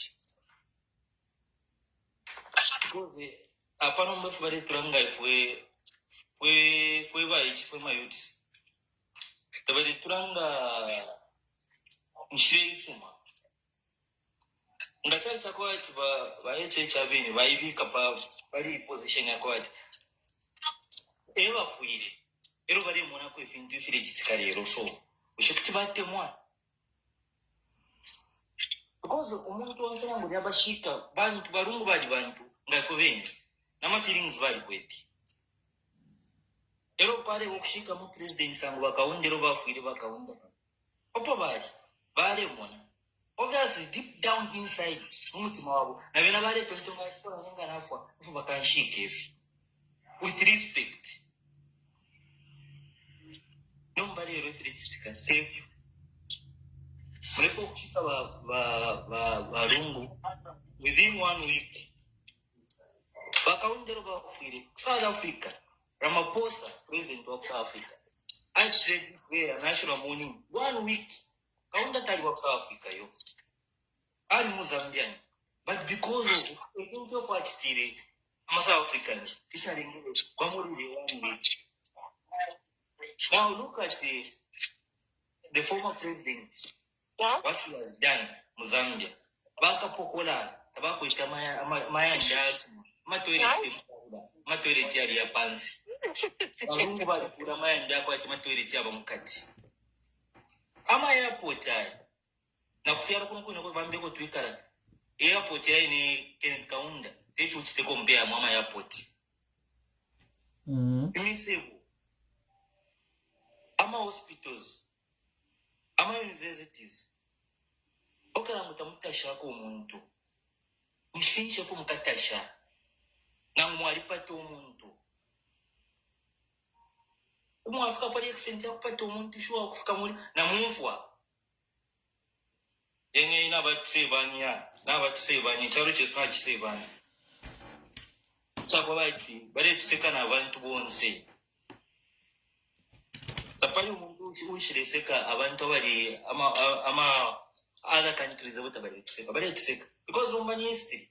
F: Because apano mbafu bari turanga ifwe mayuti. Tabari turanga nshire isuma. Ngachari chako ati ba HHAB ba ibika pa bari position yako ati. Ewa fuire. Ero bari mona ko ifintu ifire tsikari ero so. Ushikuti bate mwa. Because umuntu wansana ngo yabashika bantu barungu bali bantu ngafo bengi nama feelings bali kweti ero pare okushika mu president sangu bakaundero bafuire bakaunda opo bali mona obviously deep down inside umutima wabo na bena bale tontonga ifora nenga nafwa ufu bakanshike ifi with respect nobody referenced save you. Mrefu kushika barungu within 1 week. Bakaundero bafuire South Africa. Ramaphosa, president of South Africa. Actually declare national mourning 1 week. Kaunda tali wa South Africa yo. Ali Mozambian. But because of the thing of what stili South Africans, Peter Bamuri 1 week. Now look at the former president. What he has done, Mozambique. Baka pokola, tabako itamaya ndatu, matoileti yali ya pansi. Walungu bali kula maya ndako ati matoileti yaba mkati. Ama airport ayi. Na kufiara kunukuno kwa bambeko tuikara. Airport ayi ni Kenneth Kaunda. Tetu uchiteko mbea mwama airport. Imisebu. Ama hospitals. Ama universities. Okala mutamutasha ko umuntu. Nishinshe fu mukatasha. Na mwalipata umuntu. kumwafika pali extent yakupata omuntu shuwa kufika muri namunfwa yenye ina batusebanya n'abatusebanya cyaro cyeswa kisebanya cyakwa bati bare tusekana abantu bonse tapali umuntu ushireseka abantu bari ama other countries about bari tuseka because umbanyi history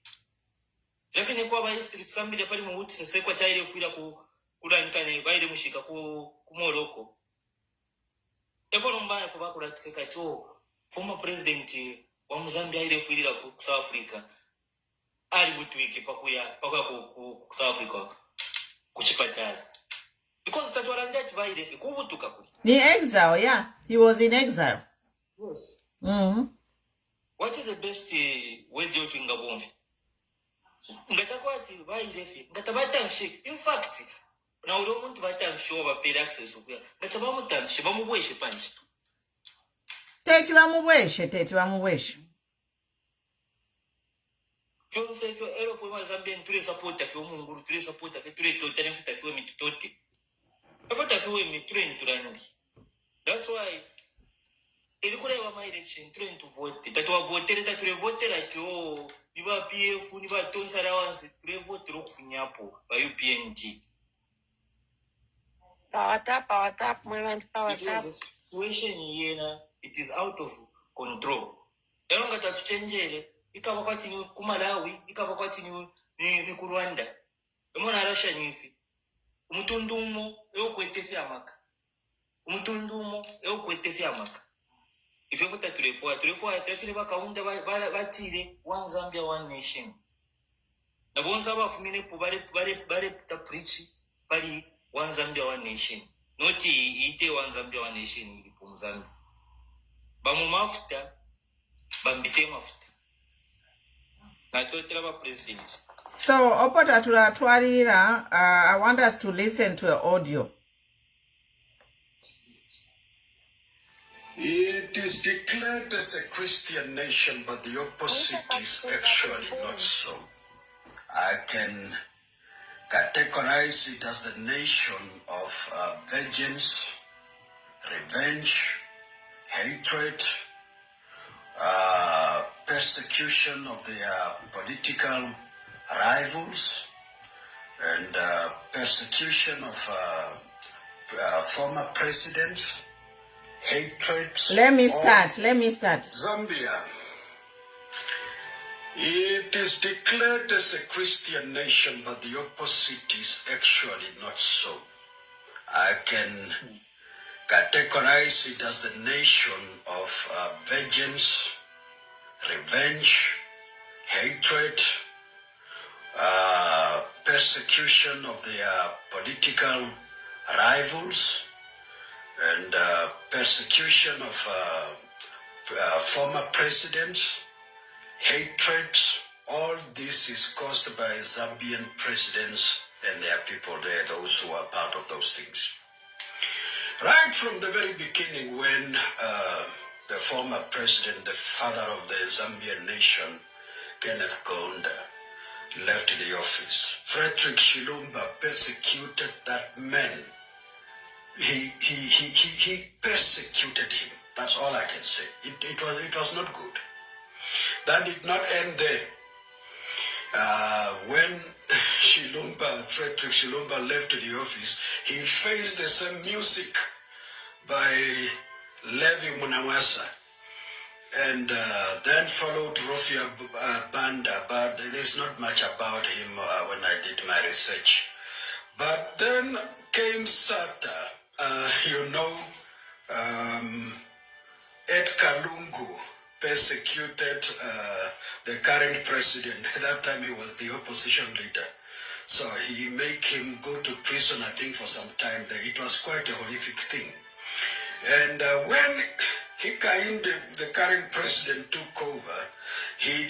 F: Rafine kwa ba history tusambira pali mu wuti sesekwa cyari fuira kulankane baire mushika ku Morocco evono mbaya fo bakula tuseka to former president wa Mozambique ile fuira ku South Africa ali butwike pakuya ku South Africa kuchipatala because tatwala ndati baire fi kubutuka ku
B: ni exile. Yeah, he was in exile.
F: Yes.
B: What
F: is the best way to do ngabomfi ngatakwati baire fi ngatabata mshi in fact na ule muntu batamsho bapera access ukuya ngatabamutamshi bamubweshe panchi
B: teti bamubweshe
F: Kyonse fyo ero fo Mozambique tule supporta fyo munguru tule supporta fyo tule totane fyo fyo mitutote afata fyo mitule nturandi. That's why ilikuwa wa election tule to vote tatwa voter tatule voter ati niba PF niba tonsara wansi tule vote rokufunyapo ba UPNT
E: Power tap, movement power tap.
F: Situation yena it is out of control. Ero ngata tuchenjere ikaba kwati ni ku Malawi ikaba kwati ni ku Rwanda. Emona arasha nyifi. Umutundumo eyokwetefya amaka. If you vote tulefoa fefile bakaunda batire one Zambia one nation. Na bonza bafumine po bare ta preach bali one Zambia one nation. Noti ite one Zambia one nation ili po Mozambique. Bamu mafuta bambite mafuta. Na totela ba president.
B: So opota tulatwalira I want us to listen to an audio.
G: It is declared as a Christian nation, but the opposite is actually not so. I can categorize it as the nation of vengeance, revenge, hatred, persecution of their political rivals, and persecution of former presidents. Hatred.
B: Let me start.
G: Zambia. It is declared as a Christian nation, but the opposite is actually not so. I can categorize it as the nation of vengeance, revenge, hatred, persecution of their political rivals, and persecution of former presidents, hatred. All this is caused by Zambian presidents and their people there, those who are part of those things. Right from the very beginning, when the former president, the father of the Zambian nation, Kenneth Kaunda, left the office, Frederick Chilumba persecuted that man. He persecuted him. That's all I can say. It was not good. That did not end there. When Frederick Chilumba left the office, he faced the same music by Levi Munawasa, and then followed Rufia Banda, but there's not much about him when I did my research. But then came Sata. Ed Kalungu persecuted the current president. At that time he was the opposition leader. So he made him go to prison, I think, for some time there. It was quite a horrific thing. And when Hikainde, the current president, took over, he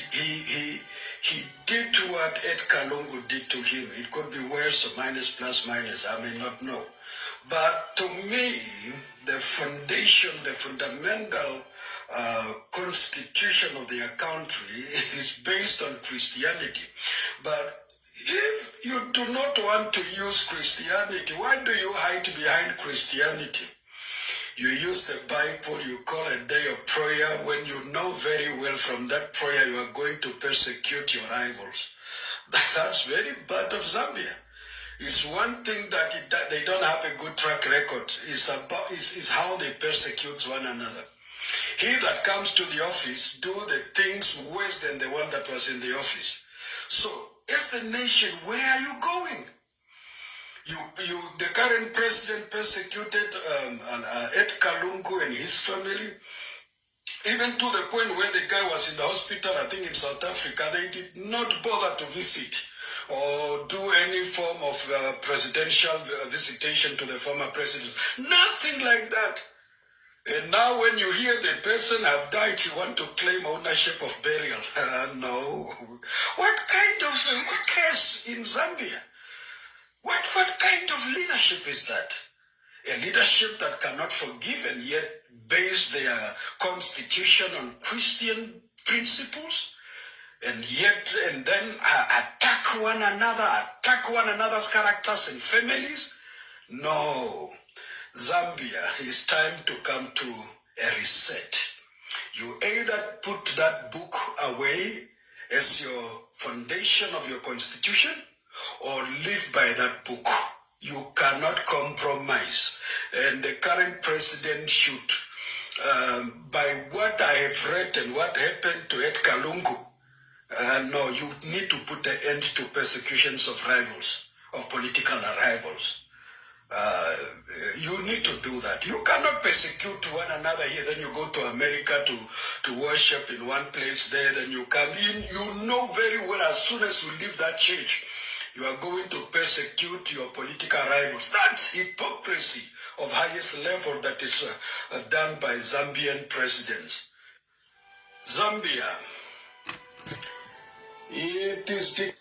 G: did what Ed Kalungu did to him. It could be worse or minus, plus, minus, I may not know. But to me, the foundation, the fundamental constitution of their country is based on Christianity. But If you do not want to use Christianity, why do you hide behind Christianity? You use the Bible, you call a day of prayer when you know very well from that prayer you are going to persecute your rivals. That's very bad of Zambia. It's one thing that they don't have a good track record. It's how they persecute one another. He that comes to the office do the things worse than the one that was in the office. So, as the nation, where are you going? The current president persecuted Ecl'S and his family, even to the point where the guy was in the hospital, I think in South Africa. They did not bother to visit or do any form of presidential visitation to the former president. Nothing like that. And now when you hear the person have died, you want to claim ownership of burial. No. What kind of case in Zambia? What kind of leadership is that? A leadership that cannot forgive and yet base their constitution on Christian principles, and then attack one another's characters and families? No. Zambia, it's time to come to a reset. You either put that book away as your foundation of your constitution or live by that book. You cannot compromise. And the current president should, by what I have read and what happened to Ecl'S, no, you need to put an end to persecutions of rivals, of political rivals. You need to do that. You cannot persecute one another here, then you go to America to worship in one place there, then you come in. You know very well as soon as you leave that church, you are going to persecute your political rivals. That's hypocrisy of highest level that is done by Zambian presidents. Zambia, it is the...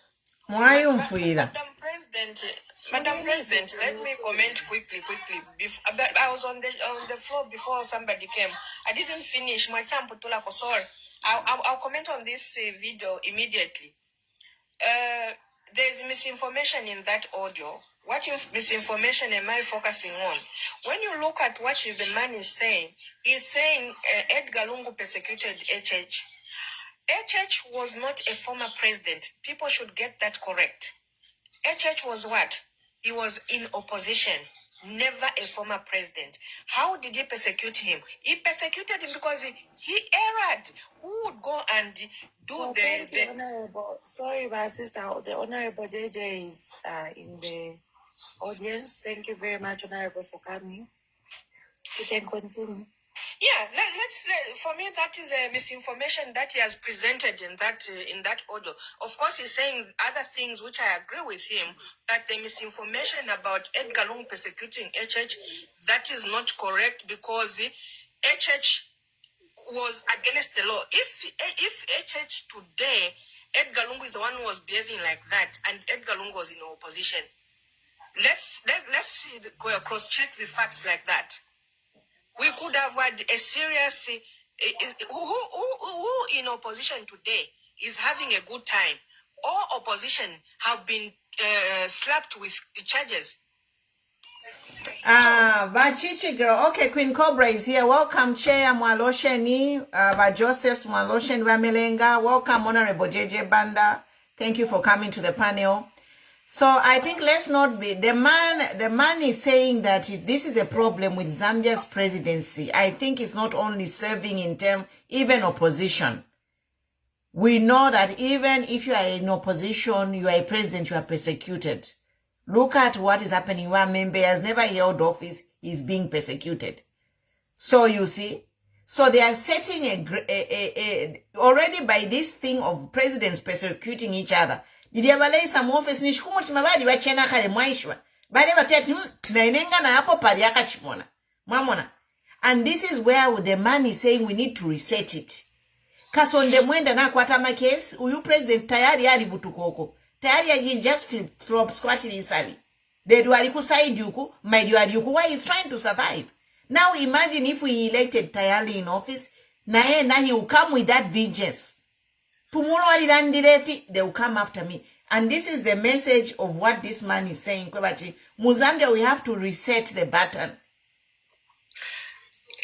D: Madam President, let me comment quickly. I was on the floor before somebody came. I didn't finish my sample. Sorry. I'll comment on this video immediately. There's misinformation in that audio. What misinformation am I focusing on? When you look at what the man is saying, he's saying Edgar Lungu persecuted HH. HH was not a former president. People should get that correct. HH was what? He was in opposition, never a former president. How did he persecute him? He persecuted him because he erred. Who would go and do the
E: Honorable. Sorry, my sister, the Honorable JJ is in the audience. Thank you very much, Honorable, for coming. You can continue.
D: Yeah, for me, that is a misinformation that he has presented in that audio. Of course, he's saying other things which I agree with him, but the misinformation about Edgar Lungu persecuting HH, that is not correct because HH was against the law. If HH today, Edgar Lungu is the one who was behaving like that, and Edgar Lungu was in opposition, let's cross-check the facts like that. We could have had a serious, who in opposition today is having a good time. All opposition have been slapped with charges.
B: Bachichi girl. Okay, Queen Cobra is here. Welcome, Chair Mwalosheni, Joseph Mwalosheni Wamelenga. Welcome, Honorable JJ Banda. Thank you for coming to the panel. So I think let's not be, the man is saying that this is a problem with Zambia's presidency. I think it's not only serving in terms, even opposition. We know that even if you are in opposition, you are a president, you are persecuted. Look at what is happening. One member has never held office, is being persecuted. So you see, so they are setting already by this thing of presidents persecuting each other. Did you ever some office ni shikumutima bali bachena kale mwaishwa bale batati na inenga na hapo pali akachimona mamona. And this is where the man is saying we need to reset it. Kasonde mwenda na kwata makesi uyu president tayari ali butukoko tayari ya just flip squat inside. They do alikuside yuku my do yuku why he's trying to survive. Now imagine if we elected Tayali in office na he will come with that vengeance. Tomorrow they will come after me. And this is the message of what this man is saying. Kwebati, Muzambia, we have to reset the button.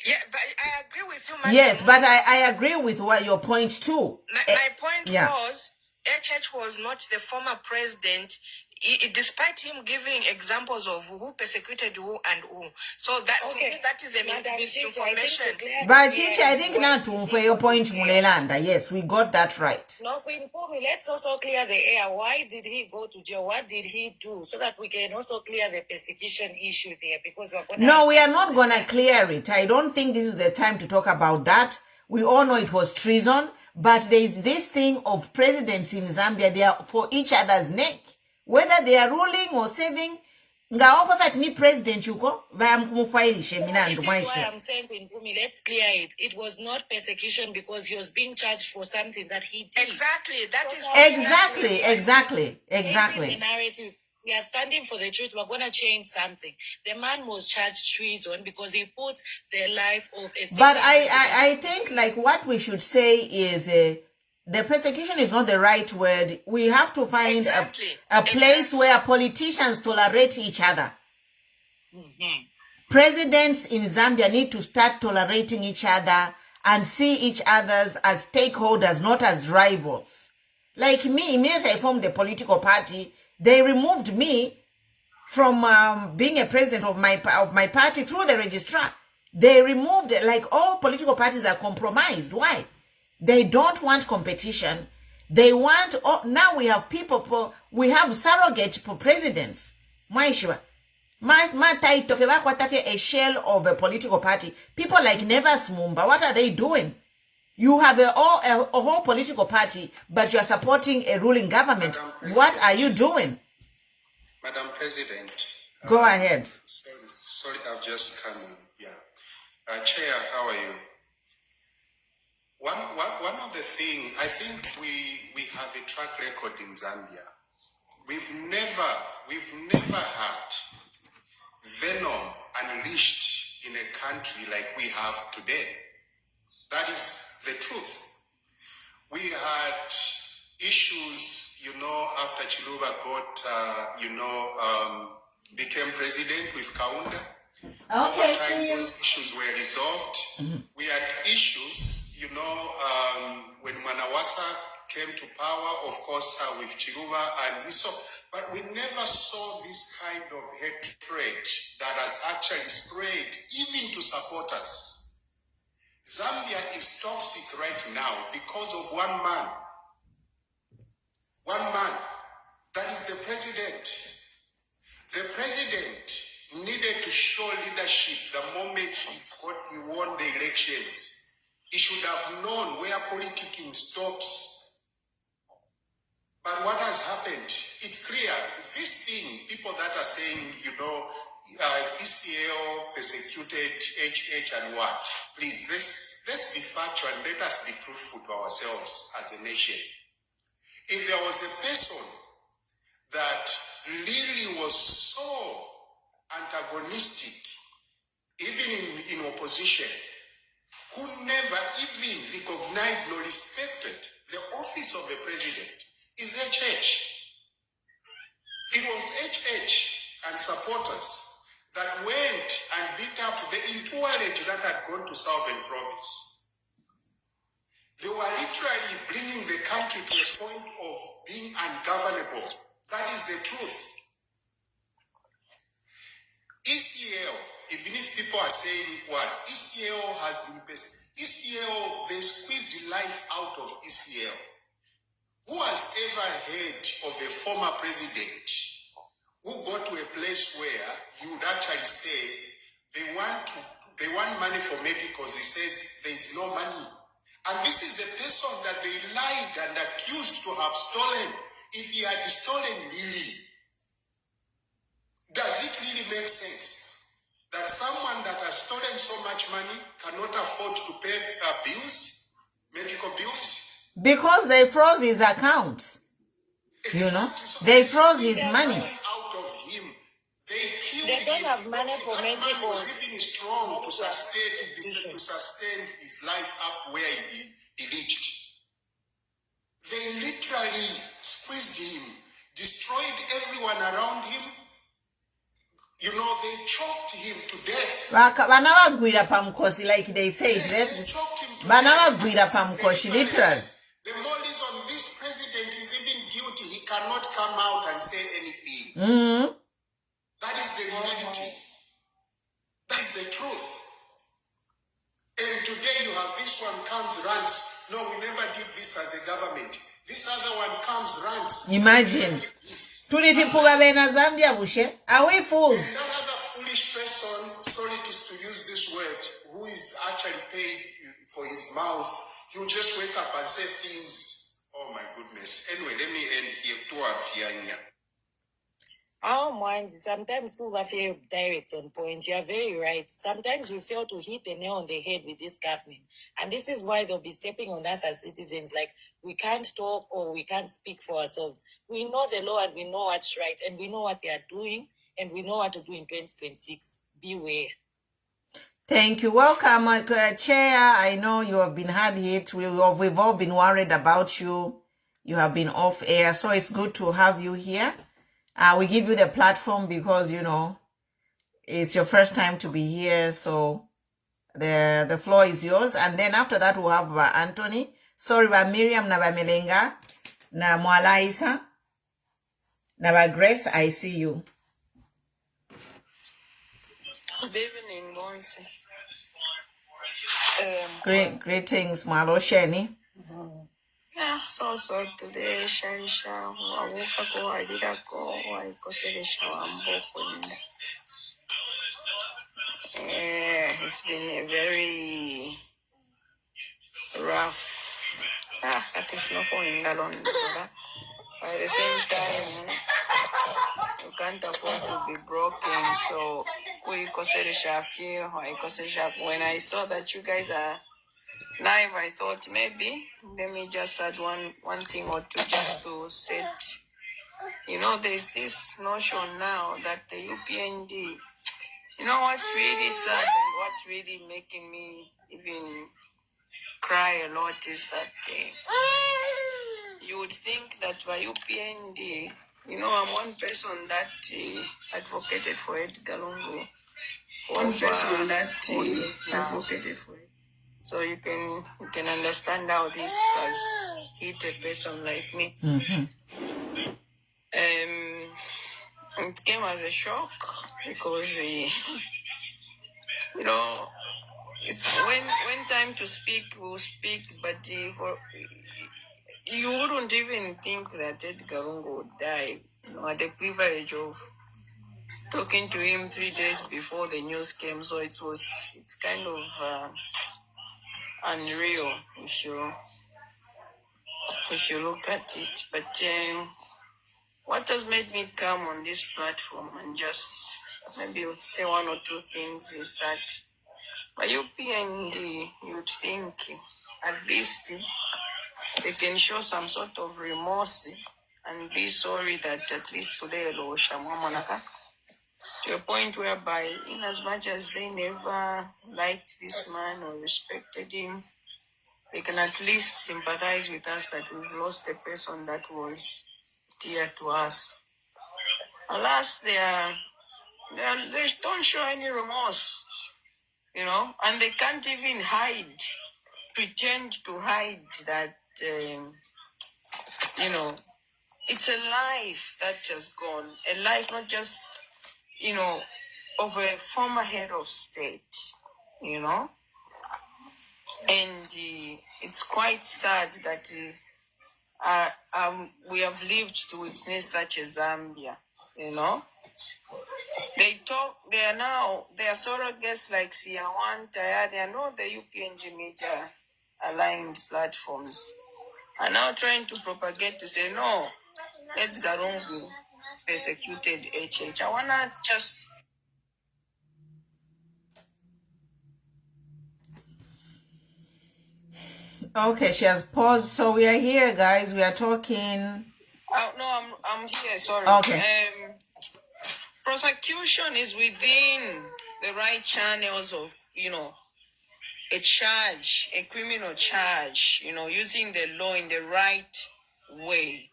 E: Yeah, but I agree with you, Madam.
B: Yes, but I agree with what your point too.
E: My point
B: yeah.
E: was, HH was not the former president, despite him giving examples of who persecuted who and who. So that for me, that is a misinformation.
B: But Chichi, I think not for your point, Mulelanda. Yes, we got that right.
E: No, Queen Pumi, let's also clear the air. Why did he go to jail? What did he do? So that we can also clear the persecution issue there. Because we're gonna
B: no, we are not going to clear it. I don't think this is the time to talk about that. We all know it was treason. But there is this thing of presidents in Zambia, they are for each other's neck. Whether they are ruling or saving, ni president yuko,
E: this is why I'm saying, Queen Pumi, let's clear it. It was not persecution because he was being charged for something that he did. Exactly. That is
B: exactly.
E: The narrative. We are standing for the truth. We're going to change something. The man was charged treason because he put the life of a
B: But I think like what we should say is the persecution is not the right word. We have to find a place where politicians tolerate each other. Presidents in Zambia need to start tolerating each other and see each others as stakeholders, not as rivals. Like me, immediately I formed a political party. They removed me from being a president of my party through the registrar. They removed, like all political parties are compromised. Why? They don't want competition. They want, now we have people, we have surrogate for presidents. Maishwa. A shell of a political party. People like Nevers Mumba, what are they doing? You have a whole political party, but you are supporting a ruling government. What are you doing?
C: Madam President.
B: Go ahead.
C: Sorry, I've just come in. Yeah. Chair, how are you? One of the things, I think we have a track record in Zambia. We've never had venom unleashed in a country like we have today. That is the truth. We had issues, after Chiluba became president with Kaunda. Over time, those issues were resolved. We had issues, when Manawasa came to power, of course, with Chiluba, and we saw, but we never saw this kind of hatred that has actually spread even to supporters. Zambia is toxic right now because of one man. One man. That is the president. The president needed to show leadership the moment he won the elections. He should have known where politicking stops. But what has happened? It's clear. This thing, people that are saying, ECL persecuted HH and what? Please, let's be factual and let us be truthful to ourselves as a nation. If there was a person that really was so antagonistic, even in opposition, who never even recognized nor respected the office of the president, is HH. It was HH and supporters that went and beat up the entourage that had gone to Southern Province. They were literally bringing the country to a point of being ungovernable. That is the truth. ECL, even if people are saying what, ECL has been, ECL, they squeezed the life out of ECL. Who has ever heard of a former president who got to a place where you would actually say they want money for medicals? He says there is no money. And this is the person that they lied and accused to have stolen. If he had stolen really, does it really make sense that someone that has stolen so much money cannot afford to pay bills, medical bills?
B: Because they froze his accounts.
C: So
B: they froze his money.
C: Out of him. They killed
E: They don't
C: him.
E: have money for
C: That man
E: medical.
C: was even strong to sustain his life up where he reached. They literally squeezed him. destroyed everyone around him. You know, they choked him to death.
B: Banabagwira pamkosi, like they say.
C: Yes, they choked him to
B: Banabagwira
C: death.
B: pamkosi, literal.
C: The more reason this president is even guilty, he cannot come out and say anything. That is the reality. That is the truth. And today you have this one comes, rants. No, we never did this as a government. This other one comes, rants.
B: Imagine. Zambia bushe. Are we fools?
C: And that other foolish person, sorry to use this word, who is actually paid for his mouth, he'll just wake up and say things. Oh my goodness. Anyway, let me end here. To our Fianya.
D: Our minds, sometimes people are very direct on point. You are very right. Sometimes we fail to hit the nail on the head with this government. And this is why they'll be stepping on us as citizens. Like, we can't talk or we can't speak for ourselves. We know the law and we know what's right. And we know what they are doing. And we know what to do in 2026. Beware.
B: Thank you. Welcome, Chair. I know you have been hard hit. We've all been worried about you. You have been off air. So it's good to have you here. We give you the platform because, you know, it's your first time to be here. So the floor is yours. And then after that, we'll have Anthony. Sorry, Miriam, na Melenga, na Mwalaisa, na Grace, I see you.
E: Good evening, Bonsi.
B: Greetings, Malo Sheni.
E: Yeah, so today, Shaisha, Wawukako, Adidako, Waikoselesha, Wamboko. It's been a very rough. That is not for Ingalon. At the same time, you can't afford to be broken. So, when I saw that you guys are live, I thought maybe let me just add one thing or two just to set. You know, there's this notion now that the UPND, you know what's really sad and what's really making me even cry a lot is that you would think that by UPND, you know, I'm one person that advocated for Edgar Lungu. One person that advocated for it. So you can understand how this has hit a person like me. It came as a shock because you know, it's when time to speak, we'll speak, but you wouldn't even think that Edgar Lungu would die. You know, had the privilege of talking to him 3 days before the news came, so it's kind of unreal if you look at it. But what has made me come on this platform and just maybe say one or two things is that by UPND, you'd think at least they can show some sort of remorse and be sorry that at least today to a point whereby, in as much as they never liked this man or respected him, they can at least sympathize with us that we've lost a person that was dear to us. Alas, they don't show any remorse, you know, and they can't even pretend to hide that, you know, it's a life that has gone, a life not just, you know, of a former head of state, you know. And it's quite sad that we have lived to witness such a Zambia, you know. They are surrogates like Siawan, Tayari, and all the UPNG media aligned platforms are now trying to propagate to say, no, Edgar Lungu persecuted HH. I want to just...
B: Okay, she has paused. So we are here, guys. We are talking.
E: No, I'm here. Sorry.
B: Okay.
E: Prosecution is within the right channels of, you know, a criminal charge, you know, using the law in the right way.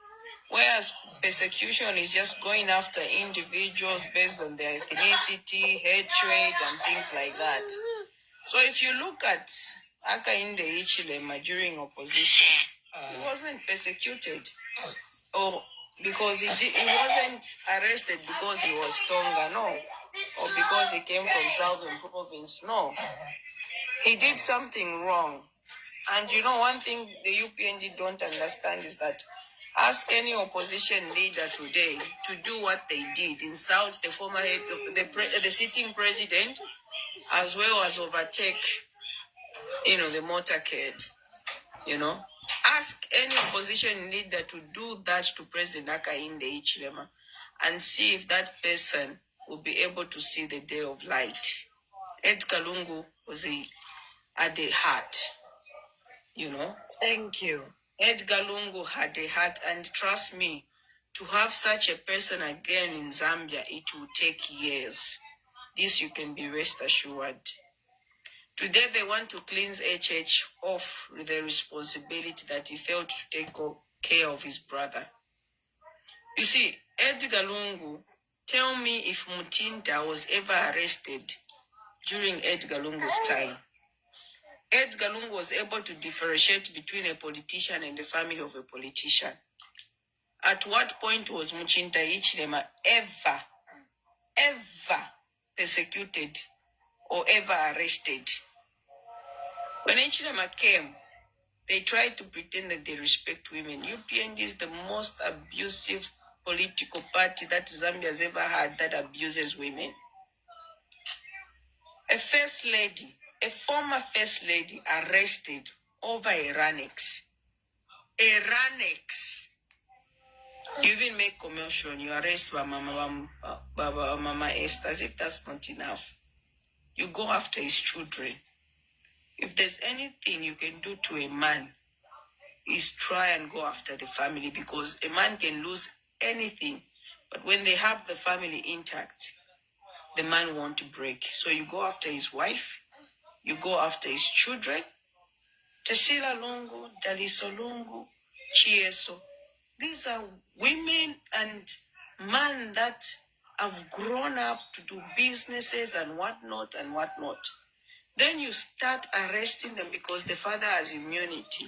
E: Whereas persecution is just going after individuals based on their ethnicity, hatred, and things like that. So if you look at Hakainde Hichilema during opposition, he wasn't persecuted, or because he wasn't arrested because he was Tonga, no, or because he came from Southern Province, no. He did something wrong. And you know, one thing the UPND don't understand is that ask any opposition leader today to do what they did, insult the former head, the sitting president, as well as overtake, the motorcade, Ask any opposition leader to do that to President Hakainde Hichilema and see if that person will be able to see the day of light. Edgar Lungu was at the heart,
D: Thank you.
E: Edgar Lungu had a heart, and trust me, to have such a person again in Zambia, it will take years. This you can be rest assured. Today they want to cleanse HH off the responsibility that he failed to take care of his brother. You see, Edgar Lungu, tell me if Mutinda was ever arrested during Edgar Lungu's time. Edgar Lungu was able to differentiate between a politician and the family of a politician. At what point was Muchinta Hichilema ever persecuted or ever arrested? When Hichilema came, they tried to pretend that they respect women. UPND is the most abusive political party that Zambia has ever had that abuses women. A former first lady arrested over a Ranex. A Ranex. You even make commotion, you arrest Mama Esther, as if that's not enough. You go after his children. If there's anything you can do to a man, is try and go after the family, because a man can lose anything, but when they have the family intact, the man won't break. So you go after his wife, you go after his children. Tasila Lungu, Daliso Lungu, Chieso. These are women and men that have grown up to do businesses and whatnot and whatnot. Then you start arresting them because the father has immunity.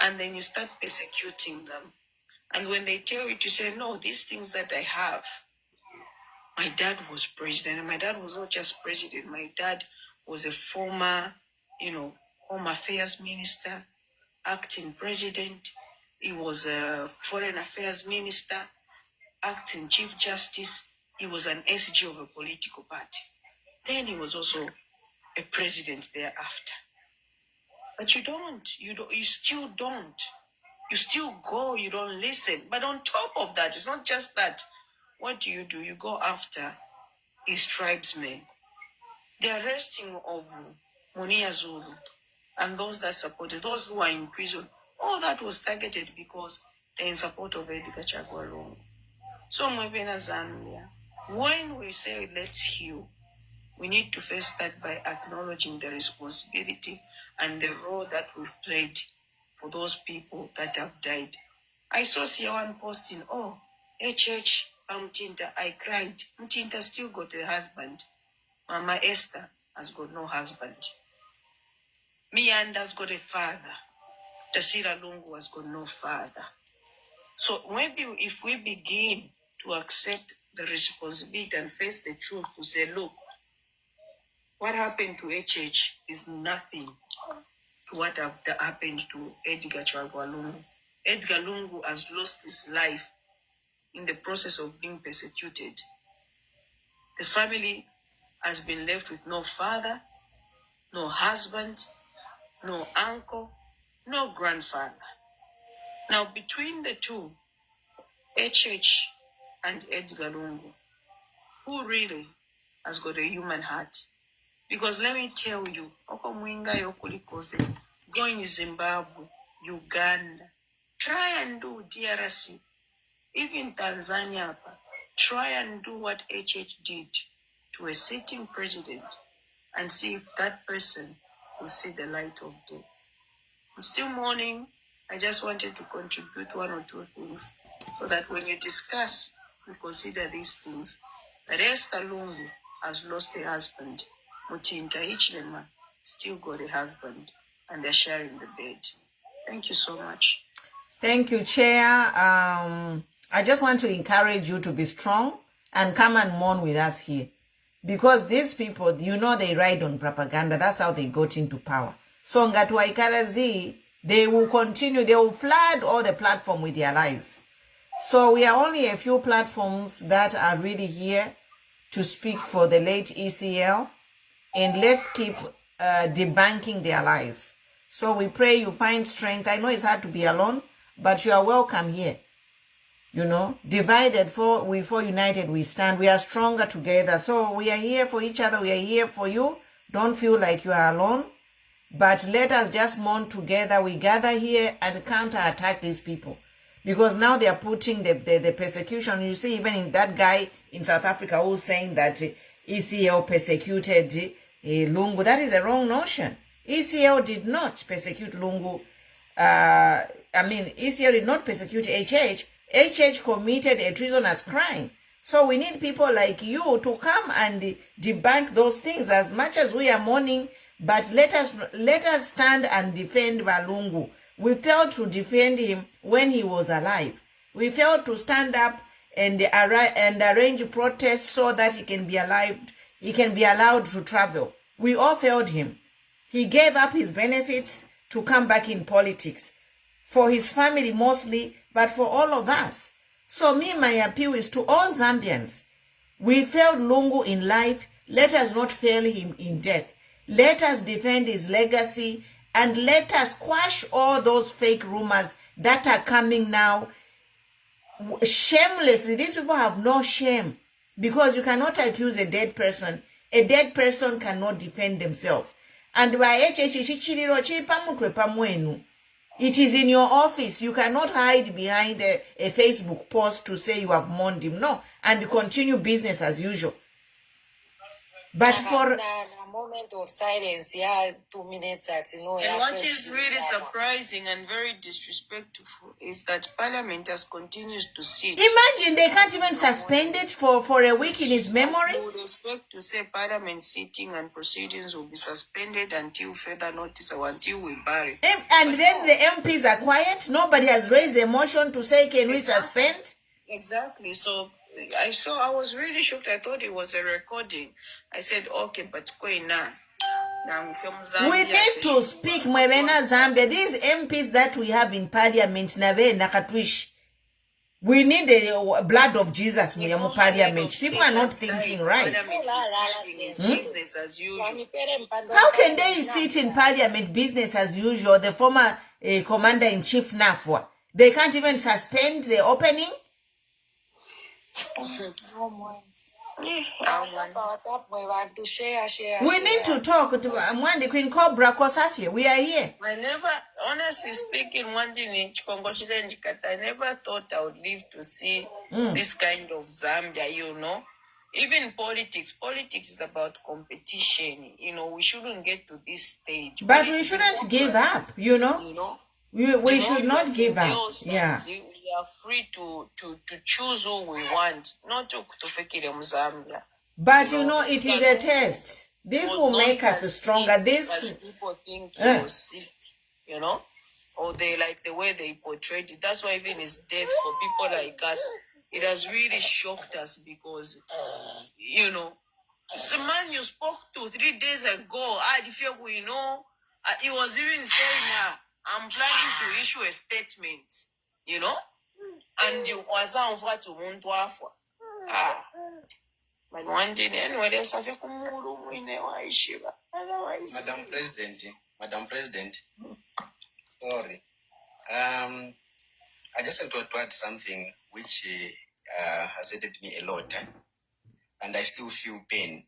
E: And then you start persecuting them. And when they tell you to say, no, these things that I have, my dad was president, and my dad was not just president. My dad was a former, Home Affairs Minister, acting president. He was a Foreign Affairs Minister, acting Chief Justice. He was an SG of a political party. Then he was also a president thereafter. But you still don't. You still go, you don't listen. But on top of that, it's not just that. What do? You go after his tribesmen. The arresting of Munia Zulu and those that supported, those who are in prison, all that was targeted because they're in support of Edgar Chagwa. So Mwebena Zambia, when we say let's heal, we need to first start by acknowledging the responsibility and the role that we've played for those people that have died. I saw Siawan posting, HH, Mtinta, I cried. Mtinta still got a husband. Mama Esther has got no husband. Mianda's got a father. Tasira Lungu has got no father. So maybe if we begin to accept the responsibility and face the truth to say, look, what happened to HH is nothing to what happened to Edgar Chagwa Lungu. Edgar Lungu has lost his life in the process of being persecuted. The family has been left with no father, no husband, no uncle, no grandfather. Now, between the two, HH and Edgar Lungu, who really has got a human heart? Because let me tell you, going to Zimbabwe, Uganda, try and do DRC, even Tanzania, try and do what HH did to a sitting president and see if that person will see the light of day. I'm still mourning. I just wanted to contribute one or two things. so that when you discuss, you consider these things. That Esther Lungu has lost a husband. Mutinta Ecl'S still got a husband, and they're sharing the bed. Thank you so much.
B: Thank you, Chair. I just want to encourage you to be strong and come and mourn with us here. Because these people, you know, they ride on propaganda. That's how they got into power. So Ngatwa Ecl'S, they will continue, they will flood all the platform with their lies. So we are only a few platforms that are really here to speak for the late ECL, and let's keep debunking their lies. So we pray you find strength. I know it's hard to be alone, but you are welcome here. You know, divided we united we stand. We are stronger together. So we are here for each other. We are here for you. Don't feel like you are alone. But let us just mourn together. We gather here and counterattack these people. Because now they are putting the persecution. You see, even in that guy in South Africa who's saying that ECL persecuted Lungu. That is a wrong notion. ECL did not persecute Lungu. ECL did not persecute HH. HH committed a treasonous crime. So we need people like you to come and debunk those things as much as we are mourning. But let us stand and defend Balungu. We failed to defend him when he was alive. We failed to stand up and arrange protests so that he can be alive. He can be allowed to travel. We all failed him. He gave up his benefits to come back in politics. For his family mostly, but for all of us. So my appeal is to all Zambians. We failed Lungu in life. Let us not fail him in death. Let us defend his legacy and let us quash all those fake rumors that are coming now. Shamelessly, these people have no shame because you cannot accuse a dead person. A dead person cannot defend themselves. And by it is in your office. You cannot hide behind a Facebook post to say you have mourned him. No. And continue business as usual. But for
D: a moment of silence, 2 minutes at
E: and what is really surprising and very disrespectful is that Parliament has continued to sit.
B: Imagine they can't even suspend it for a week in his memory.
E: We would expect to say Parliament sitting and proceedings will be suspended until further notice or until we bury.
B: And then the MPs are quiet. Nobody has raised a motion to say, can we suspend?
E: Exactly. So I was really shocked. I thought it was a recording. I said, okay, but now I'm from Zambia.
B: We need to speak Mwebena Zambia. These MPs that we have in Parliament, we need the blood of Jesus in Parliament. People are not thinking right. How can they sit in Parliament business as usual? The former Commander-in-Chief Nafwa, they can't even suspend the opening. We need to talk to Mwandi Queen Cobra Kosafia. We are here.
E: Honestly speaking, one thing in Congo, I never thought I would live to see this kind of Zambia, you know. Even politics is about competition. You know, we shouldn't get to this stage.
B: But we shouldn't give up, you know. We should not give up. Yeah.
E: We are free to choose who we want, not to fake it in Zambia.
B: But you know, it is a test. This will make us stronger. This
E: people think he was sick, you know, or they like the way they portrayed it. That's why even his death for people like us, it has really shocked us because, you know, it's a man you spoke to 3 days ago. You know, he was even saying, I'm planning to issue a statement, you know, and you was on for to Muntwafa. But one day, anyway, there's a
C: Madam President, sorry. I just want to add something which has aided me a lot, and I still feel pain.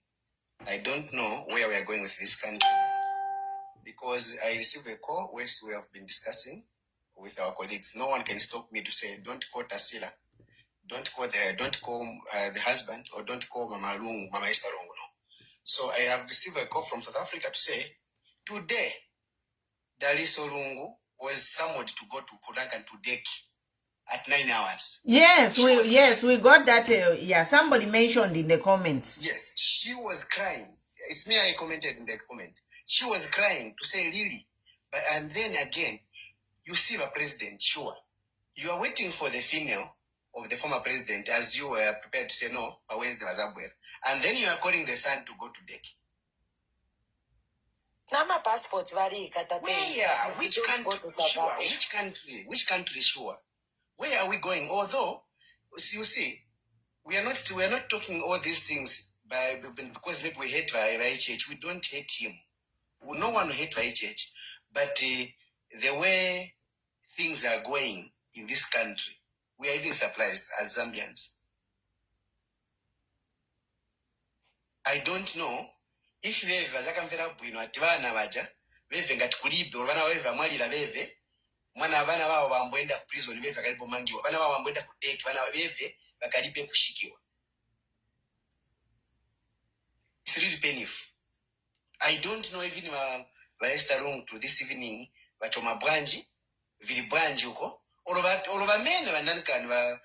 C: I don't know where we are going with this country because I received a call where we have been discussing with our colleagues. No one can stop me to say, don't call Tasila, don't call the husband, or don't call Mama Lungu, Mama Esther Lungu. No. So I have received a call from South Africa to say, today, Daliso Lungu was summoned to go to Kudangan to Deki
H: at 9 hours.
B: Yes, we got that. Yeah, somebody mentioned in the comments.
H: Yes, she was crying. It's me, I commented in the comment. She was crying to say, really. But and then again, you see the president, sure. You are waiting for the female of the former president as you were prepared to say no, but where's the Zimbabwe? And then you are calling the son to go to deck.
D: Nama passports vary.
H: Where? Which country? Sure. Which country? Sure. Where are we going? Although, you see, we are not talking all these things because maybe we hate HH. We don't hate him. No one hate HH. But the way things are going in this country, we are even surprised as Zambians. I don't know if veve vazakamvera bwino ati vana vaja veve ngati kulibe vana veve amwalira veve mwana vana vavo vamboenda ku prison veve vakalipo mangiwa vana vavo vamboenda ku deki vana veve vakalibe kushikiwa. It's really painful. I don't know even vaesta wrong to this evening vachoma bwanji vili bwanji uko olova mene vandanikani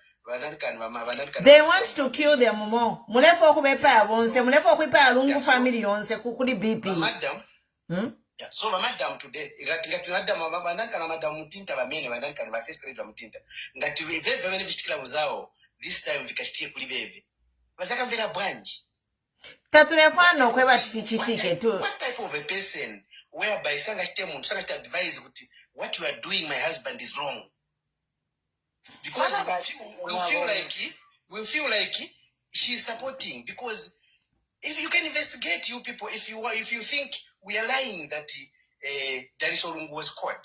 B: they want to kill them more. Mulefo kubepa bonse, mulefo kuipa lungu family yonse kukuli BP.
H: Madam. Yeah. So madam today, ngati madam vandanikana madam mutinta vamene vandanikana va first grade mutinta. Ngati veve vamene vichitikira muzao this time vikashitike kuli veve. Vazakamvera bwanji.
B: Tatulefano kweba tifichitike tu.
H: What type of a person whereby sangashite mundu sangashite advise kuti what you are doing my husband is wrong. Because we feel like she's supporting. Because if you can investigate, you people, if you think we are lying that Daris Orungu was caught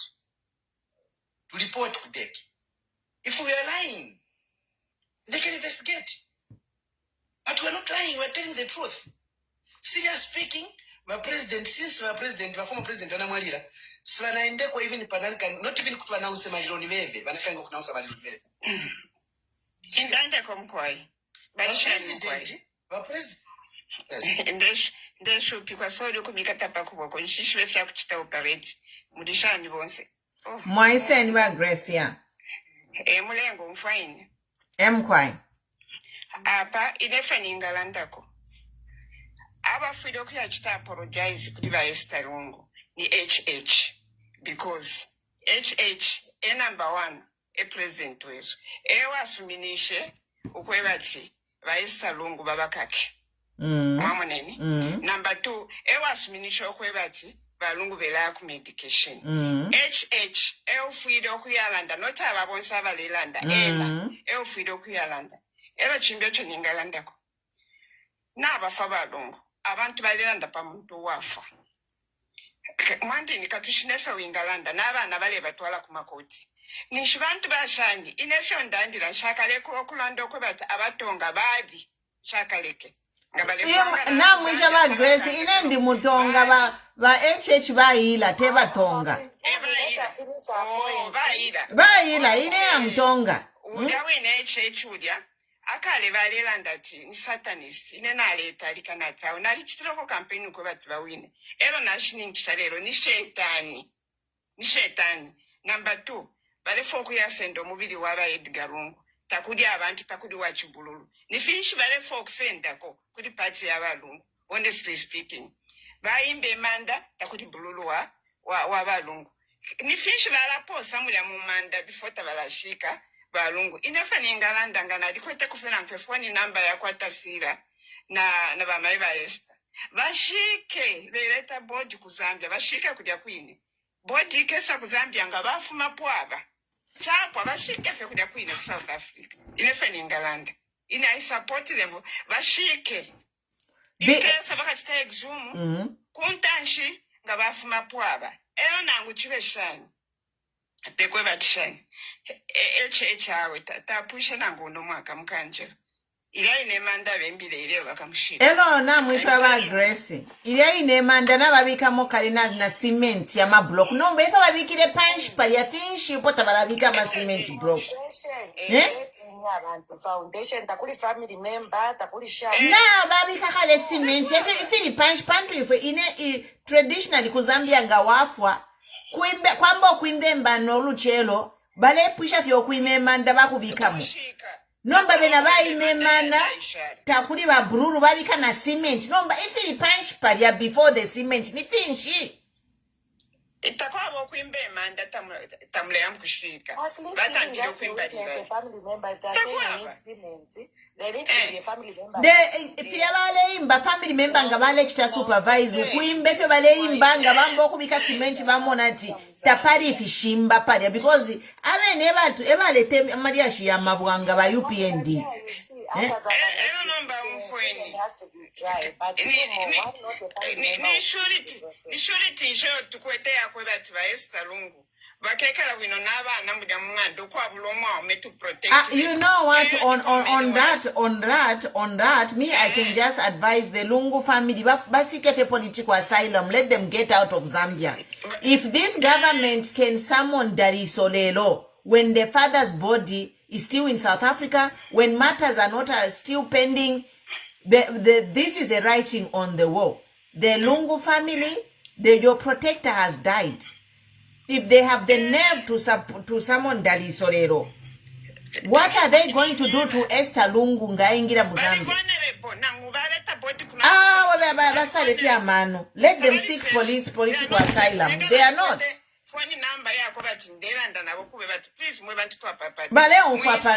H: to report to DEC, if we are lying, they can investigate. But we are not lying. We are telling the truth. Seriously speaking, my president, my former president, Anamalira. Swanaendeko even Pananka, not even to announce my own veve, but I can go announce my veve.
E: Sindanda komkoi.
H: President,
E: yes. Ndesho pikwa sori kumikata pakuboko nshishwe fya kuchita operate mudishani bonse.
B: Mwaise niwa Gracia.
E: Mulengo mfine.
B: Mkwai.
E: Apa inefa ningalandako. Aba fido kuya chita apologize kudiba estarungu. Ni HH because HH number one a president weso ewasuminishe ukwebati vaista lungu babakake mwamoneni number two ewasuminishe ukwebati balungu bela ku medication HH eufuide okuyalanda not ababonsa balelanda ela eufuide okuyalanda ero chimbe cho ningalandako nabafa balungu abantu balelanda pa muntu wafa. Mandi nikatushnefa wingalanda n'abana bale batwala ku makoti nishibantu bashandi inefyo ndandira shakaleko okulanda okwebata abatonga babi shakaleke ngabale
B: na mwisha ba Grace ine ndi mutonga ba HH bayila te batonga bayila ine ya mtonga
E: ujawe ne HH uja akale balelanda ti ni satanist ine naleta alikanata unali chitiroko campaign ko bati bawine ero national chitalero ni shetani number 2 bale foku ya sendo mubiri waba Edgar Lungu takudi abantu takudi wa Chibululu ni finish bale foku sendako kudi party ya balungu honestly speaking baimbe manda takudi bululu wa balungu ni finish bala posa mulya mu manda before tabalashika balungu inefa ningalanda ngana dikwete kufena mfefoni namba ya kwata sira na bamayi ba Esther bashike beleta bodi kuzambia bashike kujya kwine bodi ikesa kuzambia nga bafuma pwaba chapwa bashike fe kujya kwine ku South Africa inefa ningalanda ina I support them bashike ikesa bakachita exhumu kuntanshi nga bafuma pwaba ero nangu chibeshani tekwe batshani HH awe tapusha nangono mwaka mkanje ila ine manda bembile ile bakamshika
B: elo na mwisho ba Grace ila ine manda na babika mokali na cement ya ma block no besa babikire punch pali ya finish pota balabika ma cement block
D: abantu foundation takuli family member takuli share
B: na babika kale cement ifili punch pantu ife ine traditionally kuzambia nga wafwa kwamba kwinde mbano luchelo bale pusha fyo kuimemanda bakubikamu nomba bena baimemana takuli ba bruru babika na cement nomba ifili punch paria before the cement ni finshi
E: itakwabo kuimbe manda tamle yamkushika batandile kuimbalira
D: family member if they are saying they need cement they need to be a family member
B: fya bale imba family member nga bale kita supervise kuimbe fya bale imba nga bambo kubika cement bamona ati tapari ifishimba paria because abene bantu ebalete Maria shiyama bwanga ba UPND
E: nomba umfweni ni shuriti sho tukwete yakwe bati ba Esther Lungu bakekala wino n'abana muda mwando kwa bulomwa metu protect
B: you know what on that me I can just advise the Lungu family basike for political asylum, let them get out of Zambia. If this government can summon Darisolelo when the father's body is still in South Africa, when matters are not still pending, this is a writing on the wall. The Lungu family, your protector has died. If they have the nerve to summon Darisolelo, what are they going to do to Esther Lungu ngaingira Mozambique? Let them seek political asylum. They are not.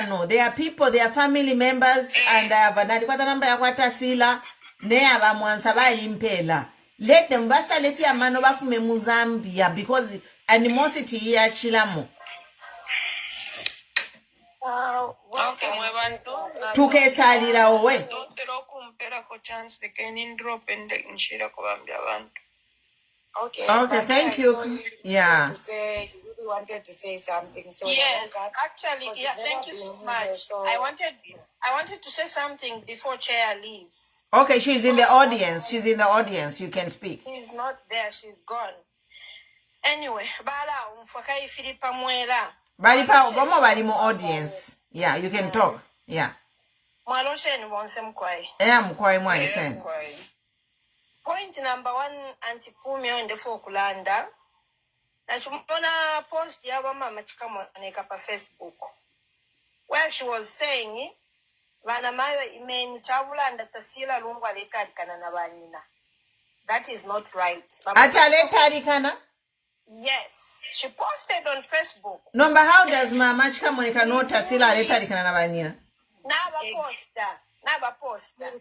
B: No. They are people, they are family members, and let them bafume Mozambique because animosity here chilamo.
E: Okay,
B: tukesalira owe. Okay, thank you. Yeah.
D: To say, you really wanted to say something. So
E: yes, actually, yeah, thank you so much. So I wanted to say something before Chair leaves.
B: Okay, she's in the audience. She's in the audience. You can speak.
E: She's not there. She's gone. Anyway, bala umfakai Filipa Mwela.
B: Balipa Obama bali mo audience. Yeah, you can talk. Yeah.
E: Mwaloshe ni wonse mkwai.
B: Mkwai mwaisen.
E: Point number 1, Auntie Pumi on the Fokulanda. Na chumona post ya mama chikamoneka pa Facebook, where she was saying vana mayo imeni chavulanda tasila Lungu aletarikana na Wina. That is not right.
B: Aletarikana?
E: Yes, she posted on Facebook.
B: No, but how does Mama Chikamonika know tasila aletarikana na Wina?
E: Never poster.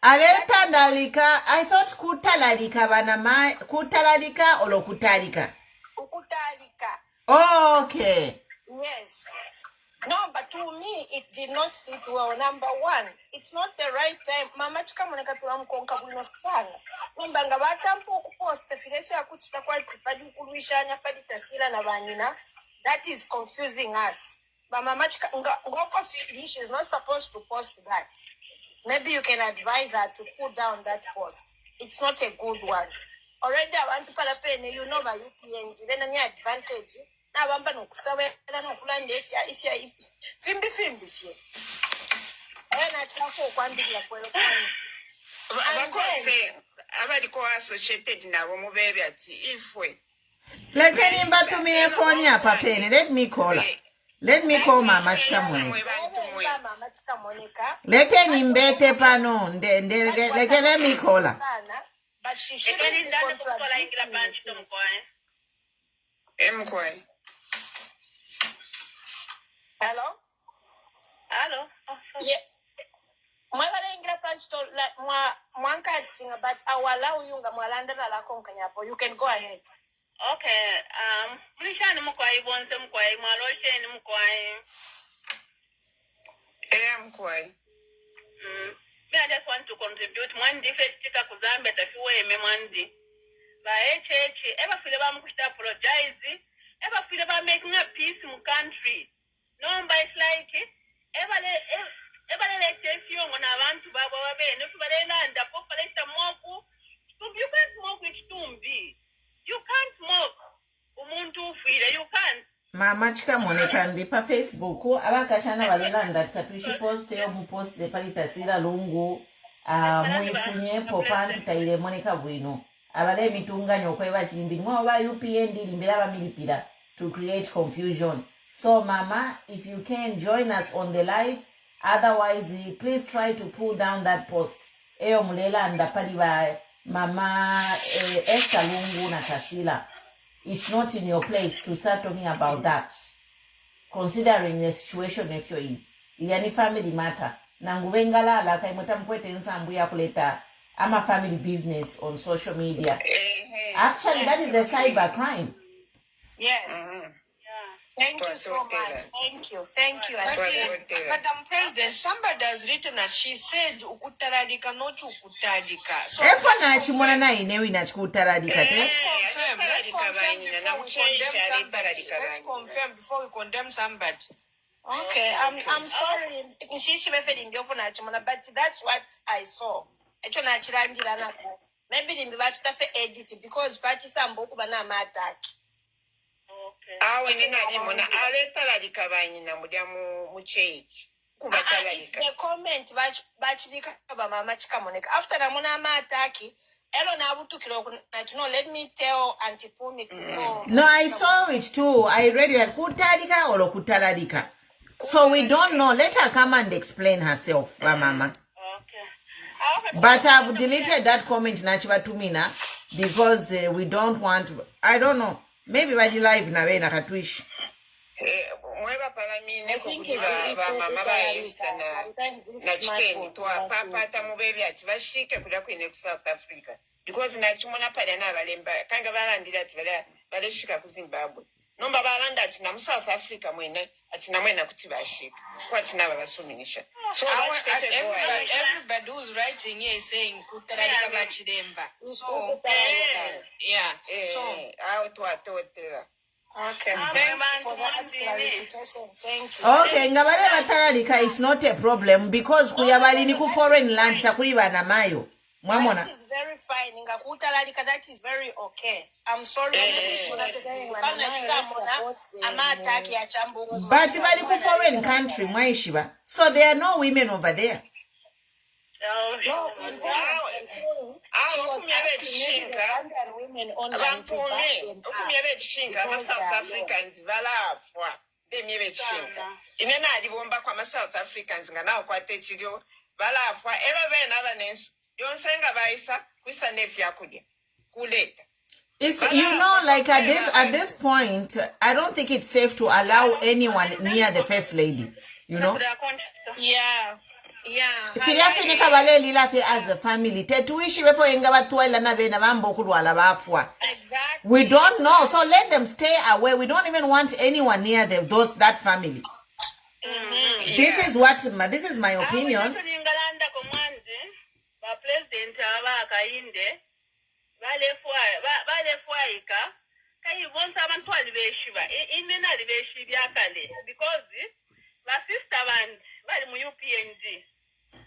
B: Aletandalika, I thought kutalalika banama, kutalalika or kutalika?
E: Kutalika.
B: Oh, okay.
E: Yes. No, but to me, it did not fit well. Number 1, it's not the right time. Mama chikamoneka tuamkonka buno sana. Mbanga batampo kuposta filesi akuchita kwa tipadi kuruishanya padi tasila na Wina. That is confusing us. But Mama chika she's not supposed to post that. Maybe you can advise her to put down that post. It's not a good one. Already I want to palapene, you know my UPN, then any advantage. Now I'm going to say, I don't know, if you fimbi. I don't know one big like well. Associated now, if we.
B: Let me phone Papa. Let me call her. Let me call Mama Chikamonika. Let me call her.
E: But she shouldn't be contradicting. Hello? Yeah. But I will allow you. You can go ahead.
I: Okay, Mlishani mkwai bonse mkwai mwalosheni mkwai.
E: Mkwai.
I: I just want to contribute one defect tika kuzambe tafiwe eme mwandi. Ba ever feel about mkushita apologize, ever feel about making a peace in country. No, but it's like, ever let you on avantu baba wabe, no subarela and the population moku. So you can't smoke with tumbi. You can't smoke. Umuntu file, you can't.
B: Mama Chikamonika ndipa Facebook abakashana balelanda tikatuishi post yo mupost palita sila Lungu muifunye popantu taile Monica Bwino abale mitunganya okweba chimbi mwa ba UPN limbira bamilipira to create confusion. So, Mama, if you can join us on the live, otherwise, please try to pull down that post. Eo mulela andapaliba Mama Esther Lungu na Kasila. It's not in your place to start talking about that. Considering the situation if you're in. Yani family matter. Nangubengala la kaimota mkwete nsambu ya kuleta ama family business on social media. Actually, that is a cyber crime.
E: Yes. Thank you so much. Thank you.
J: Madam President, somebody has written that she said ukutaralika not ukutaralika. So
B: Efona chimona na inewi na chikutaralika.
J: Let's confirm before we condemn somebody.
E: Okay, I'm sorry. But that's what I saw. Maybe in the edit because party samboku bana attack.
J: Awe nina aletaralika banyina mudya mu change.
E: The comment after the monama attack, let me tell Auntie Puni to know.
B: No, I saw it too. I read it. Kutarika or kutaradika. So we don't know. Let her come and explain herself, Mama.
I: Okay.
B: But I've deleted that comment, Nachiba Tumina, because we don't want. I don't know. Maybe by the live na we nakatwish.
J: Mweba palamine kukuba mama baista na chiteni tuwa papa tamubebi ati bashike kuda kwine ku South Africa because na chumona pale na balemba kanga balandira ati bale shika ku Zimbabwe nomba balanda ati na mu South Africa mwene ati na mwena kuti bashika kwa ati na babasuminisha. So everybody who's writing here is saying kutaralika bachidemba. So yeah. So how to atotera.
E: Okay, thank you for that clarification. Thank you.
B: Okay, ngabale bataralika is not a problem because kuyabali ni ku foreign land takuliba na mayo. Mwamona.
E: That is very fine. That is very okay. I'm sorry.
B: But bali ku foreign country mwaishiba. So there are no women over there.
E: No, in fact, she was asking women online to back them
J: South Africans valafwa demyebe chinga inena alibomba kwa South Africans ngana okwate chiryo valafwa eba bena abanensu yonsenga baisa kwisa nefi yakudya kuleta.
B: It's, you know, like at this point, I don't think it's safe to allow anyone near the first lady. You know.
E: Yeah.
B: Filafinika baleli lafi as a family. Tetuishi before ingaba tuwaila na bena bambo kulwala bafwa.
E: Exactly.
B: We don't know, so let them stay away. We don't even want anyone near them. That family. This is my opinion.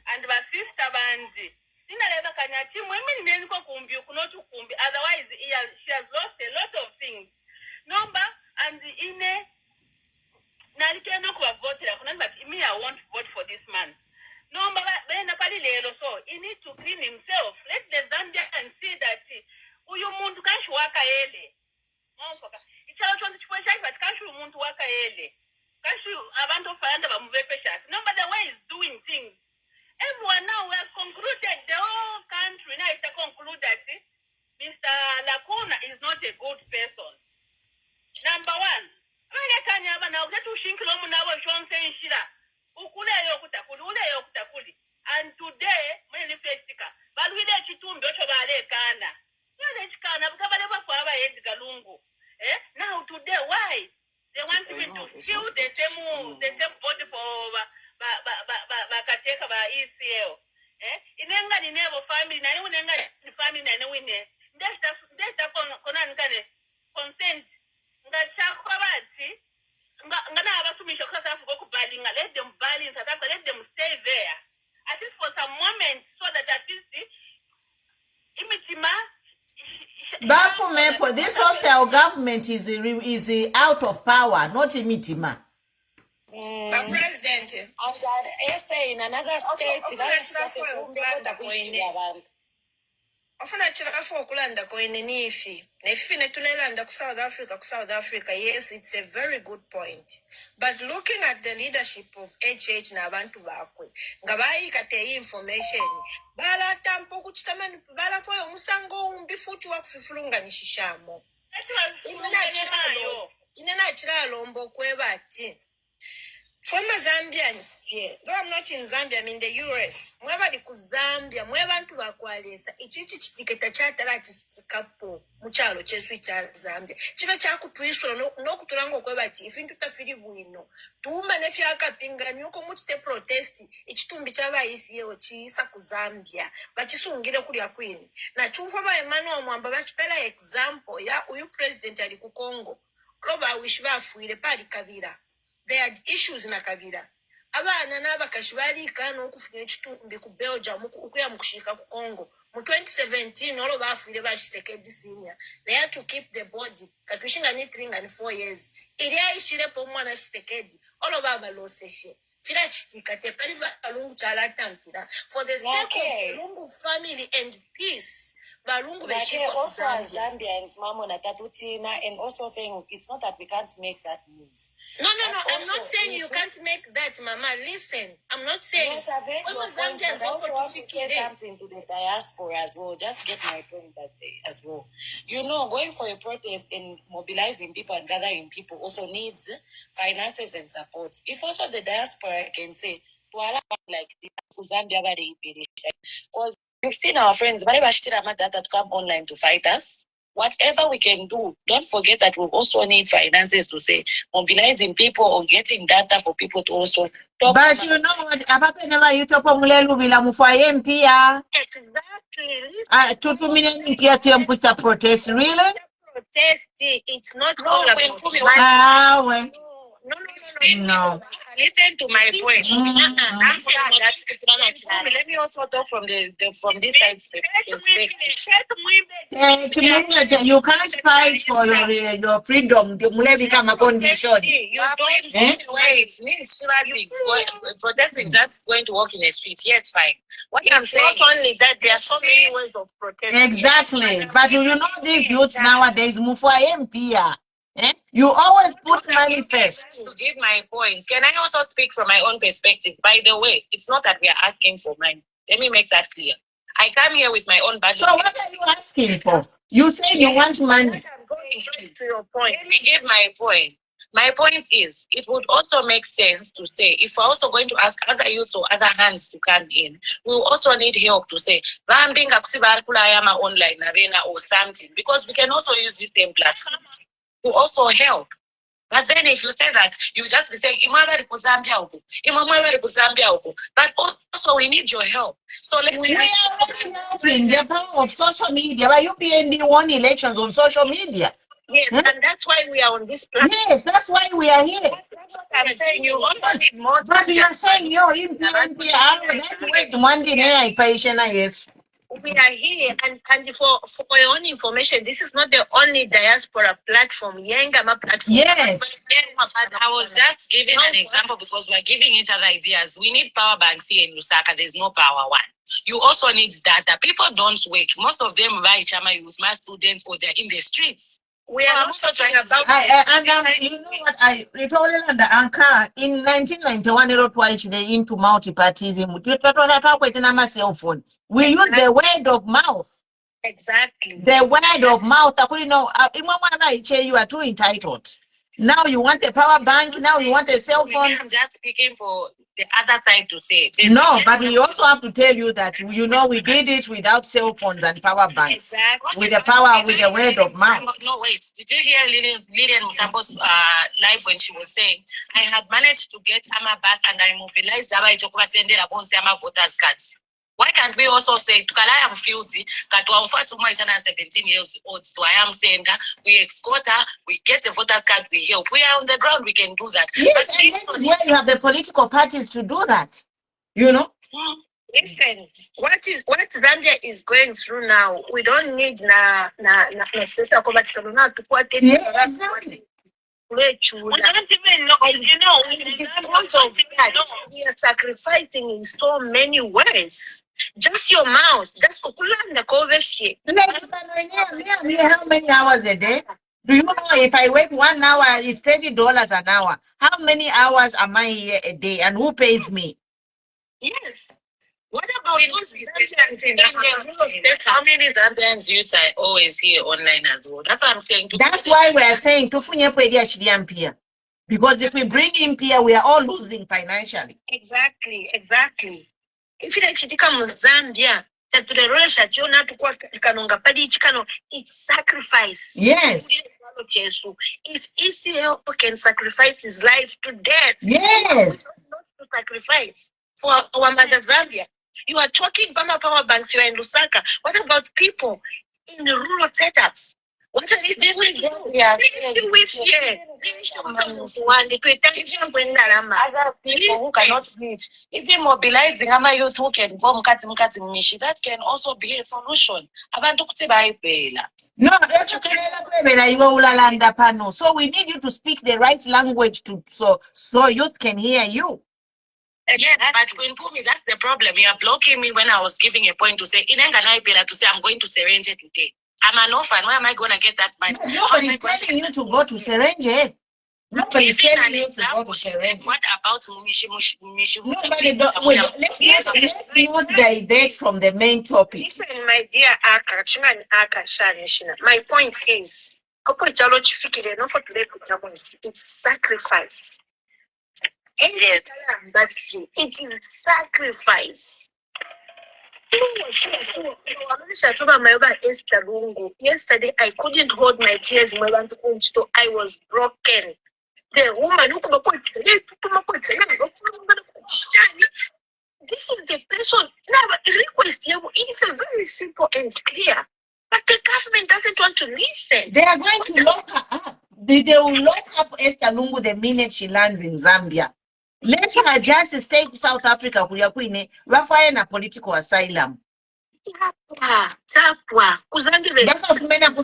I: And my sister bandi. Otherwise, she has lost a lot of things. Number and in a but me, I won't vote for this man. Number so he needs to clean himself. Let the Zambia and see that uyu muntu kashi waka ele. It's all trying to push but kashi muntu waka ele. Kashi abantu fayanda bamuvepesha. Number the way he's doing things. Everyone now we have concluded the whole country now is to conclude that Mr. Lacuna is not a good person. Number one, and today, now today, why? They want me to fill the same body for bakateka ba ECL inenga ni never family na unenga ni family na wine ndesta konani kane consent ngachakwa bati ngana abasumisha kwa sababu kubalinga let them balance let them stay there at least for some moment so that at least imitima
B: Bafumepo, this hostile government is out of power, not imitima.
J: The president
E: and SA in another state
J: ofuna chirafu okulanda ko enenifi nefifi netulelanda ku South Africa, yes, it's a very good point, but looking at the leadership of HH n'abantu bakwe nga bayikate information balatampa okukitamani balafoyo omusango ombi futi wakufifulunganishishamo inena kiralomba okweba ati former Zambians here, though I'm not in Zambia, I'm in the US. Mwebali ku Zambia, mwebantu bakwalesa. Ichichi chitiketa chatala chitikapo. Muchalo chesu cha Zambia. Chiba chaku tuiswa no kutulango kwebati. Ifintu tafiri buino. Tuuma nefi akapinga nyuko muchite protesti. Ichitumbi chaba isi yeo chiisa ku Zambia. Bachisu ungile kuli ya queen. Na chumfa ba Emmanuel Mwamba bachipela example ya uyu president ali ku Congo. Roba wishba fuile pali Kabila. They had issues na Kabila. Abana n'abakashi barikana okufuna ekitumbi ku Belgium okuya mukushika ku Congo. Mu 2017 olo bafuire bashisekedi senior. They had to keep the body. Katushinga ni 3 and 4 years. Ili aishire po mwana shisekedi. Olo baba loseshe. Fira chitika te pali balungu chala tampira. For the sake of Lungu family and peace.
K: Also as Zambians, Mamo Natatutina, and also saying it's not that we can't make that news.
J: No, I'm not saying you can't make that, Mama. Listen, I'm not saying.
K: Yes, I've heard your point, but I also want to say something to the diaspora as well. Just get my point that day as well. You know, going for a protest and mobilizing people and gathering people also needs finances and support. If also the diaspora can say, to allow like this, Zambia, because we've seen our friends, that come online to fight us. Whatever we can do, don't forget that we also need finances to say mobilizing people or getting data for people to also talk.
B: But you know what? Apapa never you talk about bila mufwaye mpia.
J: Exactly.
B: Tutu mine mpia tuyamputa protest. Really?
J: Protest. It's not all about
B: well.
K: No. Listen to my point. Let me also talk from from this side perspective.
B: You can't fight for your freedom. You become a condition.
K: You don't wait. Protesting that's going to work in the street. Yes, fine. What I'm saying
J: not only that, there are so many ways of protesting.
B: Exactly. But you know these youths nowadays, Mufwaye mpia. You always put money first.
K: To give my point, can I also speak from my own perspective? By the way, it's not that we are asking for money. Let me make that clear. I come here with my own budget.
B: So what are you asking for? You say you want money.
J: I'm going to your point.
K: Let me give my point. My point is, it would also make sense to say, if we're also going to ask other youths or other hands to come in, we will also need help to say, online or something, because we can also use the same platform to also help. But then if you say that, you just be saying, but also we need your help. So let's
B: helping the power of social media. But you PND won elections on social media.
J: Yes, and that's why we are on this platform.
B: Yes, that's why we are here.
K: That's what I'm saying. You also need more.
B: But you are saying you're in PND. That's what one day I patient yes.
J: We are here, and for your own information, this is not the only diaspora platform. Yengama platform.
B: Yes.
K: I was just giving an example because we're giving each other ideas. We need power banks here in Lusaka. There's no power one. You also need data. People don't work. Most of them buy Chama youth, my students, or they're in the streets.
J: We are also talking about.
B: You know what? It's all under Anka in 1991. It was into multipartism. We use the word of mouth.
J: Exactly.
B: The word of mouth. You are too entitled. Now you want a power bank. Now you want a cell phone.
K: I'm just speaking for the other side to say.
B: No, but we also have to tell you that, you know, we did it without cell phones and power banks.
K: Exactly.
B: With the power, with the word of mouth.
K: No, wait. Did you hear Lilian Mutambo's live when she was saying, I had managed to get Ama bus and I mobilized Ama voters cards. Why can't we also say, Tukala am Fieldy, Katwa 17 years old, to I am saying that we escort her, we get the voters card, we help. We are on the ground, we can do that.
B: Yes, but and this is where you have the political parties to do that. You know?
J: Listen, what Zambia is going through now, we don't need
B: exactly.
J: We don't even know, you know, because of that, we are sacrificing in so many ways.
K: Just your mouth. Just kukulanda kovefye.
B: How many hours a day? Do you know if I work 1 hour, it's $30 an hour? How many hours am I here a day, and who pays me?
K: Yes. What about how many Zambians youths I always hear online as well? That's what I'm saying.
B: That's why we are saying because if we bring him here, we are all losing financially.
K: Exactly. If you chitika mu Zambia, it's sacrifice.
B: Yes.
K: If ECL can sacrifice his life to death,
B: yes,
K: not to sacrifice for our mother Zambia. You are talking Bama Power Banks, you are in Lusaka. What about people in the rural setups? What are these people? Other people who cannot reach, even mobilizing our youth who can form Mishi, that can also be a solution.
B: No, so we need you to speak the right language so youth can hear you.
K: Yes, but Queen Pumi, that's the problem. You are blocking me when I was giving a point to say, to say I'm going to Serenge today. I'm an orphan. Where am I going to get that money?
B: Nobody's telling you to go to Serenge. Nobody's telling you to go to Serenge.
K: What about Mumishi?
B: Nobody let's not divert from the main topic.
K: Listen, my dear my point is, it's sacrifice. It is sacrifice. Yesterday, I couldn't hold my tears. I was broken. The woman who this is the person. Now, request it's a very simple and clear. But the government doesn't want to listen.
B: They are going to lock her up. They will lock up Esther Lungu the minute she lands in Zambia. Let her just stay to South Africa. Rafael na political asylum.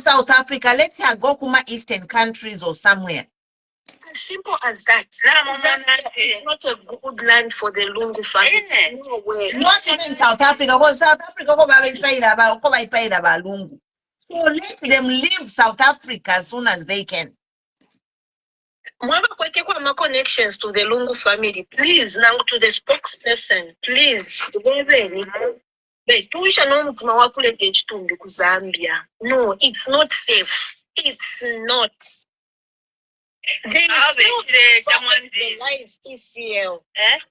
B: South Africa. Let her go to Eastern countries or somewhere.
K: As simple as that. It's not a good land for the Lungu family. No way.
B: Not even South Africa. Because South Africa, Lungu. So let them leave South Africa as soon as they can.
K: My connections to the Lungu family, please. Now to the spokesperson, please. No, it's not safe. It's not. They the life ECL.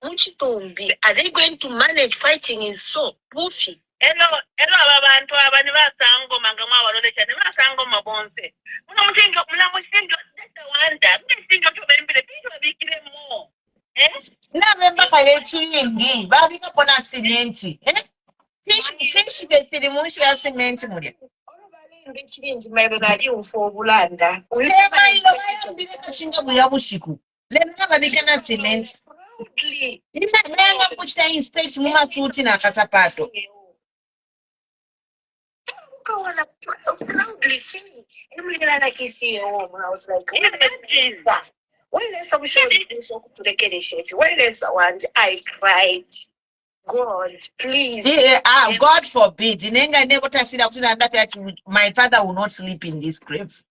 K: Are they going to manage? Fighting is so poofy.
I: Hello, abantu abani basango mangama waloleka ne basango mabonse. Muna mutingo wanda. Mutingo to bembele pinto bikire mo.
B: Na memba kale chindi, babi ko pona simenti. Fish betiri munshi ya simenti mulya.
K: Chindi mailo nali ufo bulanda.
B: Chinga bushiku. Lemna babikana simenti. Isa menga kuchita inspect muma suti na kasapato.
K: Proudly sing. I was like, when is some show to the Kedisha? When is the one I cried? God, please.
B: God forbid. My father will not sleep in this grave.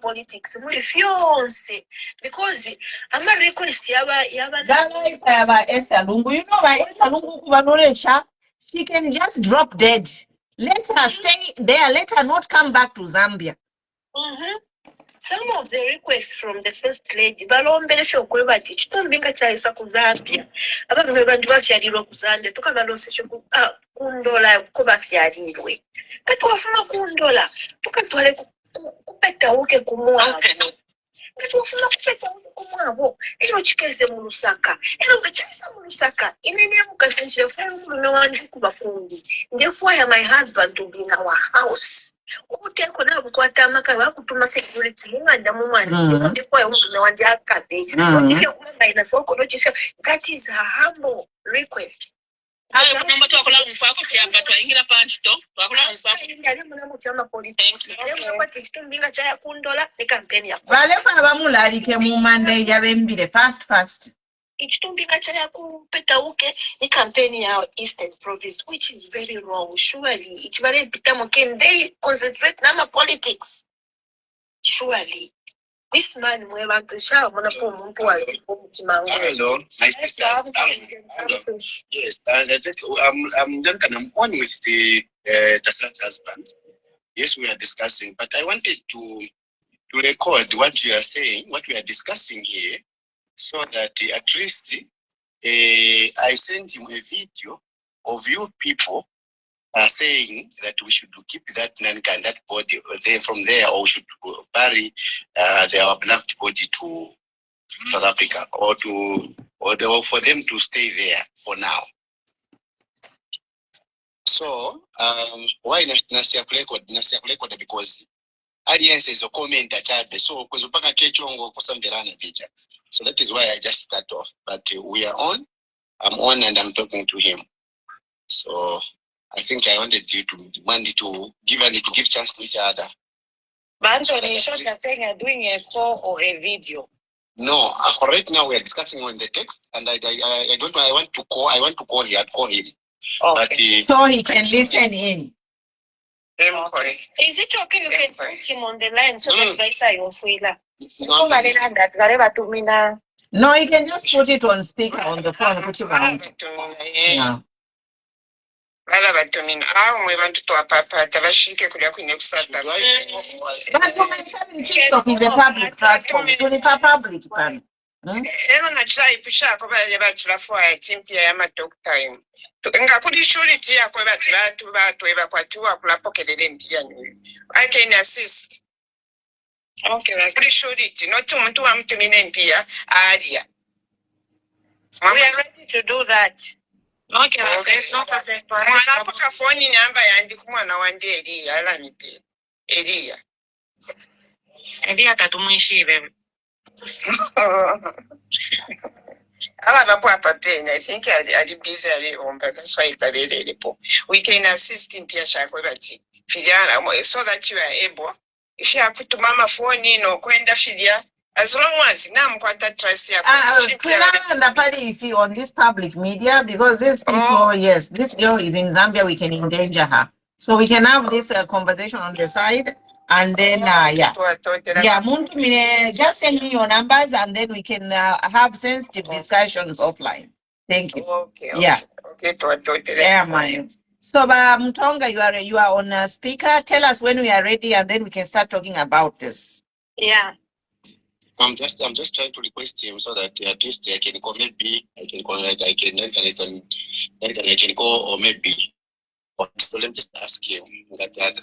K: Politics because I'm a request
B: Esther Lungu. You know why Esther Lungu she can just drop dead. Let her stay there. Let her not come back to Zambia.
K: Some of the requests from the first lady, balombelesha okwebati kitumbinga kyaisa ku Zambia abantu bebantu bafyalirwa ku Zambia tukabalosesha kundola ko bafyalirwe kati wafuna kundola tukatwale kupetauke kumwabo kati wafuna kupetauke kumwabo ekyo kikeze mu Lusaka era ngakyasa mu Lusaka inenemuka senchire funa mulu nawandi kubakundi therefore my husband to be in our house
E: Ukuteko na bukwata amaka bakutuma security munganda mumwana before yumume wandi akabe notike kumanga ina foko notike. That is a humble request.
I: Ayo kunamba twakola mufako siyamba twaingira panchito twakola mufako
E: yali munamu chama politics leo kwa tikitunga cha kundola ne campaign ya
B: Valefa abamulalike mu Monday yabembire fast.
E: Ikitumbi cha kupeta uke ni campaign ya Eastern Province, which is very wrong. Surely ikibale pitamo can they concentrate na politics? Surely this man mwebantu sha mona po muntu wa mutima.
C: Hello, nice to start. Hello. Yes, I think I'm done. I'm on with the Dasa's husband. Yes, we are discussing, but I wanted to record what you are saying, what we are discussing here, so that at least I sent him a video of you people saying that we should keep that Nanka and that body there from there, or we should bury their beloved body to South Africa, or for them to stay there for now. So why Nasia record? Because audience is a comment so so that is why I just start off. But we are on. I'm on and I'm talking to him. So I think I wanted you to give chance to each other.
K: But so you're saying you're doing a call or a video?
C: No, right now we are discussing on the text, and I don't know. I want to call him.
K: Okay.
C: But,
B: So he can listen in.
K: Okay. Is it okay you can put him on the line so that guys are also
B: No, you can just put it on speaker on the phone. Put it on. Yeah.
J: But
B: TikTok is a public platform. Public platform.
J: Ero na try pusha ko bale bachira for timpia ya matok time. Nga kuri shuri tia ko bachira tu eba kwatiwa kula pokelele mpia nyu. I can assist. Okay, right. Kuri shuri ti not muntu wa mtumine mpia adia.
K: We are ready to do that. Okay, there's no problem.
J: Mwana paka phone namba yandi kumwana wande Elia ala mipe.
K: Elia tatumuishibe.
J: I think I did busy at home, but that's why we can assist in Pia Shakwati. Fidiana, so that you are able, if you have put mama phone in or Kwenda Fidia, as long as now quite trust
B: if you on this public media, because these people, yes, this girl is in Zambia, we can endanger her. So we can have this conversation on the side. And then, Muntu Mine, just send me your numbers and then we can have sensitive discussions offline. Thank you.
J: Okay.
B: Yeah.
J: Okay.
B: Yeah, man. So, Mutonga, you are on speaker. Tell us when we are ready and then we can start talking about this.
K: Yeah.
C: I'm just trying to request him so that at least I can call, maybe I can call, or maybe. So let me just ask him that I'm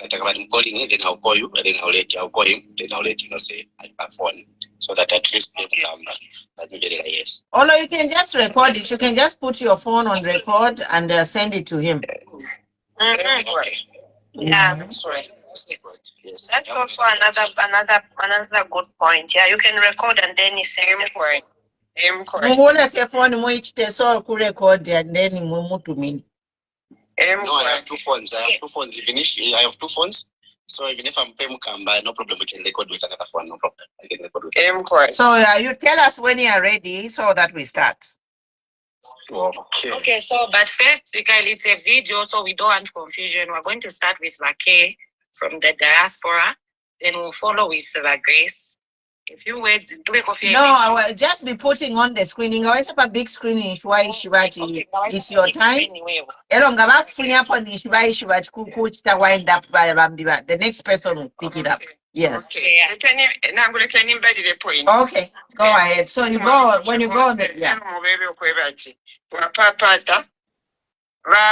C: calling him, then I'll call you, and then I'll call him, then I'll let you know, say I have phone, so that at least they will come back. Let me get it, yes.
B: Although you can just record it, you can just put your phone on record and send it to him.
C: Okay.
K: Yeah.
C: That's right. Yes.
K: That's also another good point. Yeah, you can record and then you send it for it.
B: Your phone so record and then to me.
C: No, I have two phones. Even if I have two phones, so even if I'm paying Mukamba, no problem. We can record with another phone. No problem. I can record with.
B: So you tell us when you are ready, so that we start.
C: Okay.
K: Okay. So, but first, it's a video, so we don't want confusion. We're going to start with Vake from the diaspora, then we'll follow with Grace. If you wait,
B: no, I will just be putting on the screening. I have a big screen. Why Shivati? It's your time. Wind up by the next person will pick it up. Yes.
J: Okay.
B: Okay. Go ahead. So you go when you go there. Yeah.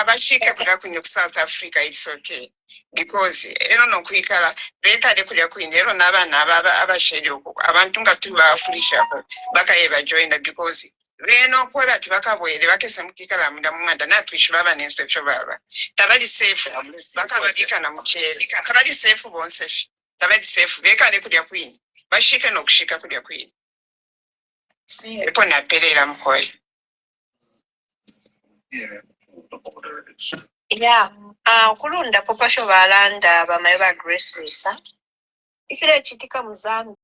J: Bashika kuda kunya South Africa, it's okay. Because no kwikala leta de kuja kuindero n'abana abasheri abantu nga tubafulisha bakaye bajoina because beno kweba tibakabwere bakese mukikala munda mumanda natwishula abanenso efyo baba tabali safe bakababika na muchere kabali safe bonse tabali safe bekale kulya kwini bashike nokushika kulya kwini epo naperera mukoyo
L: kulunda popasho balanda bamaye ba Grace Lisa isire chitika muzambi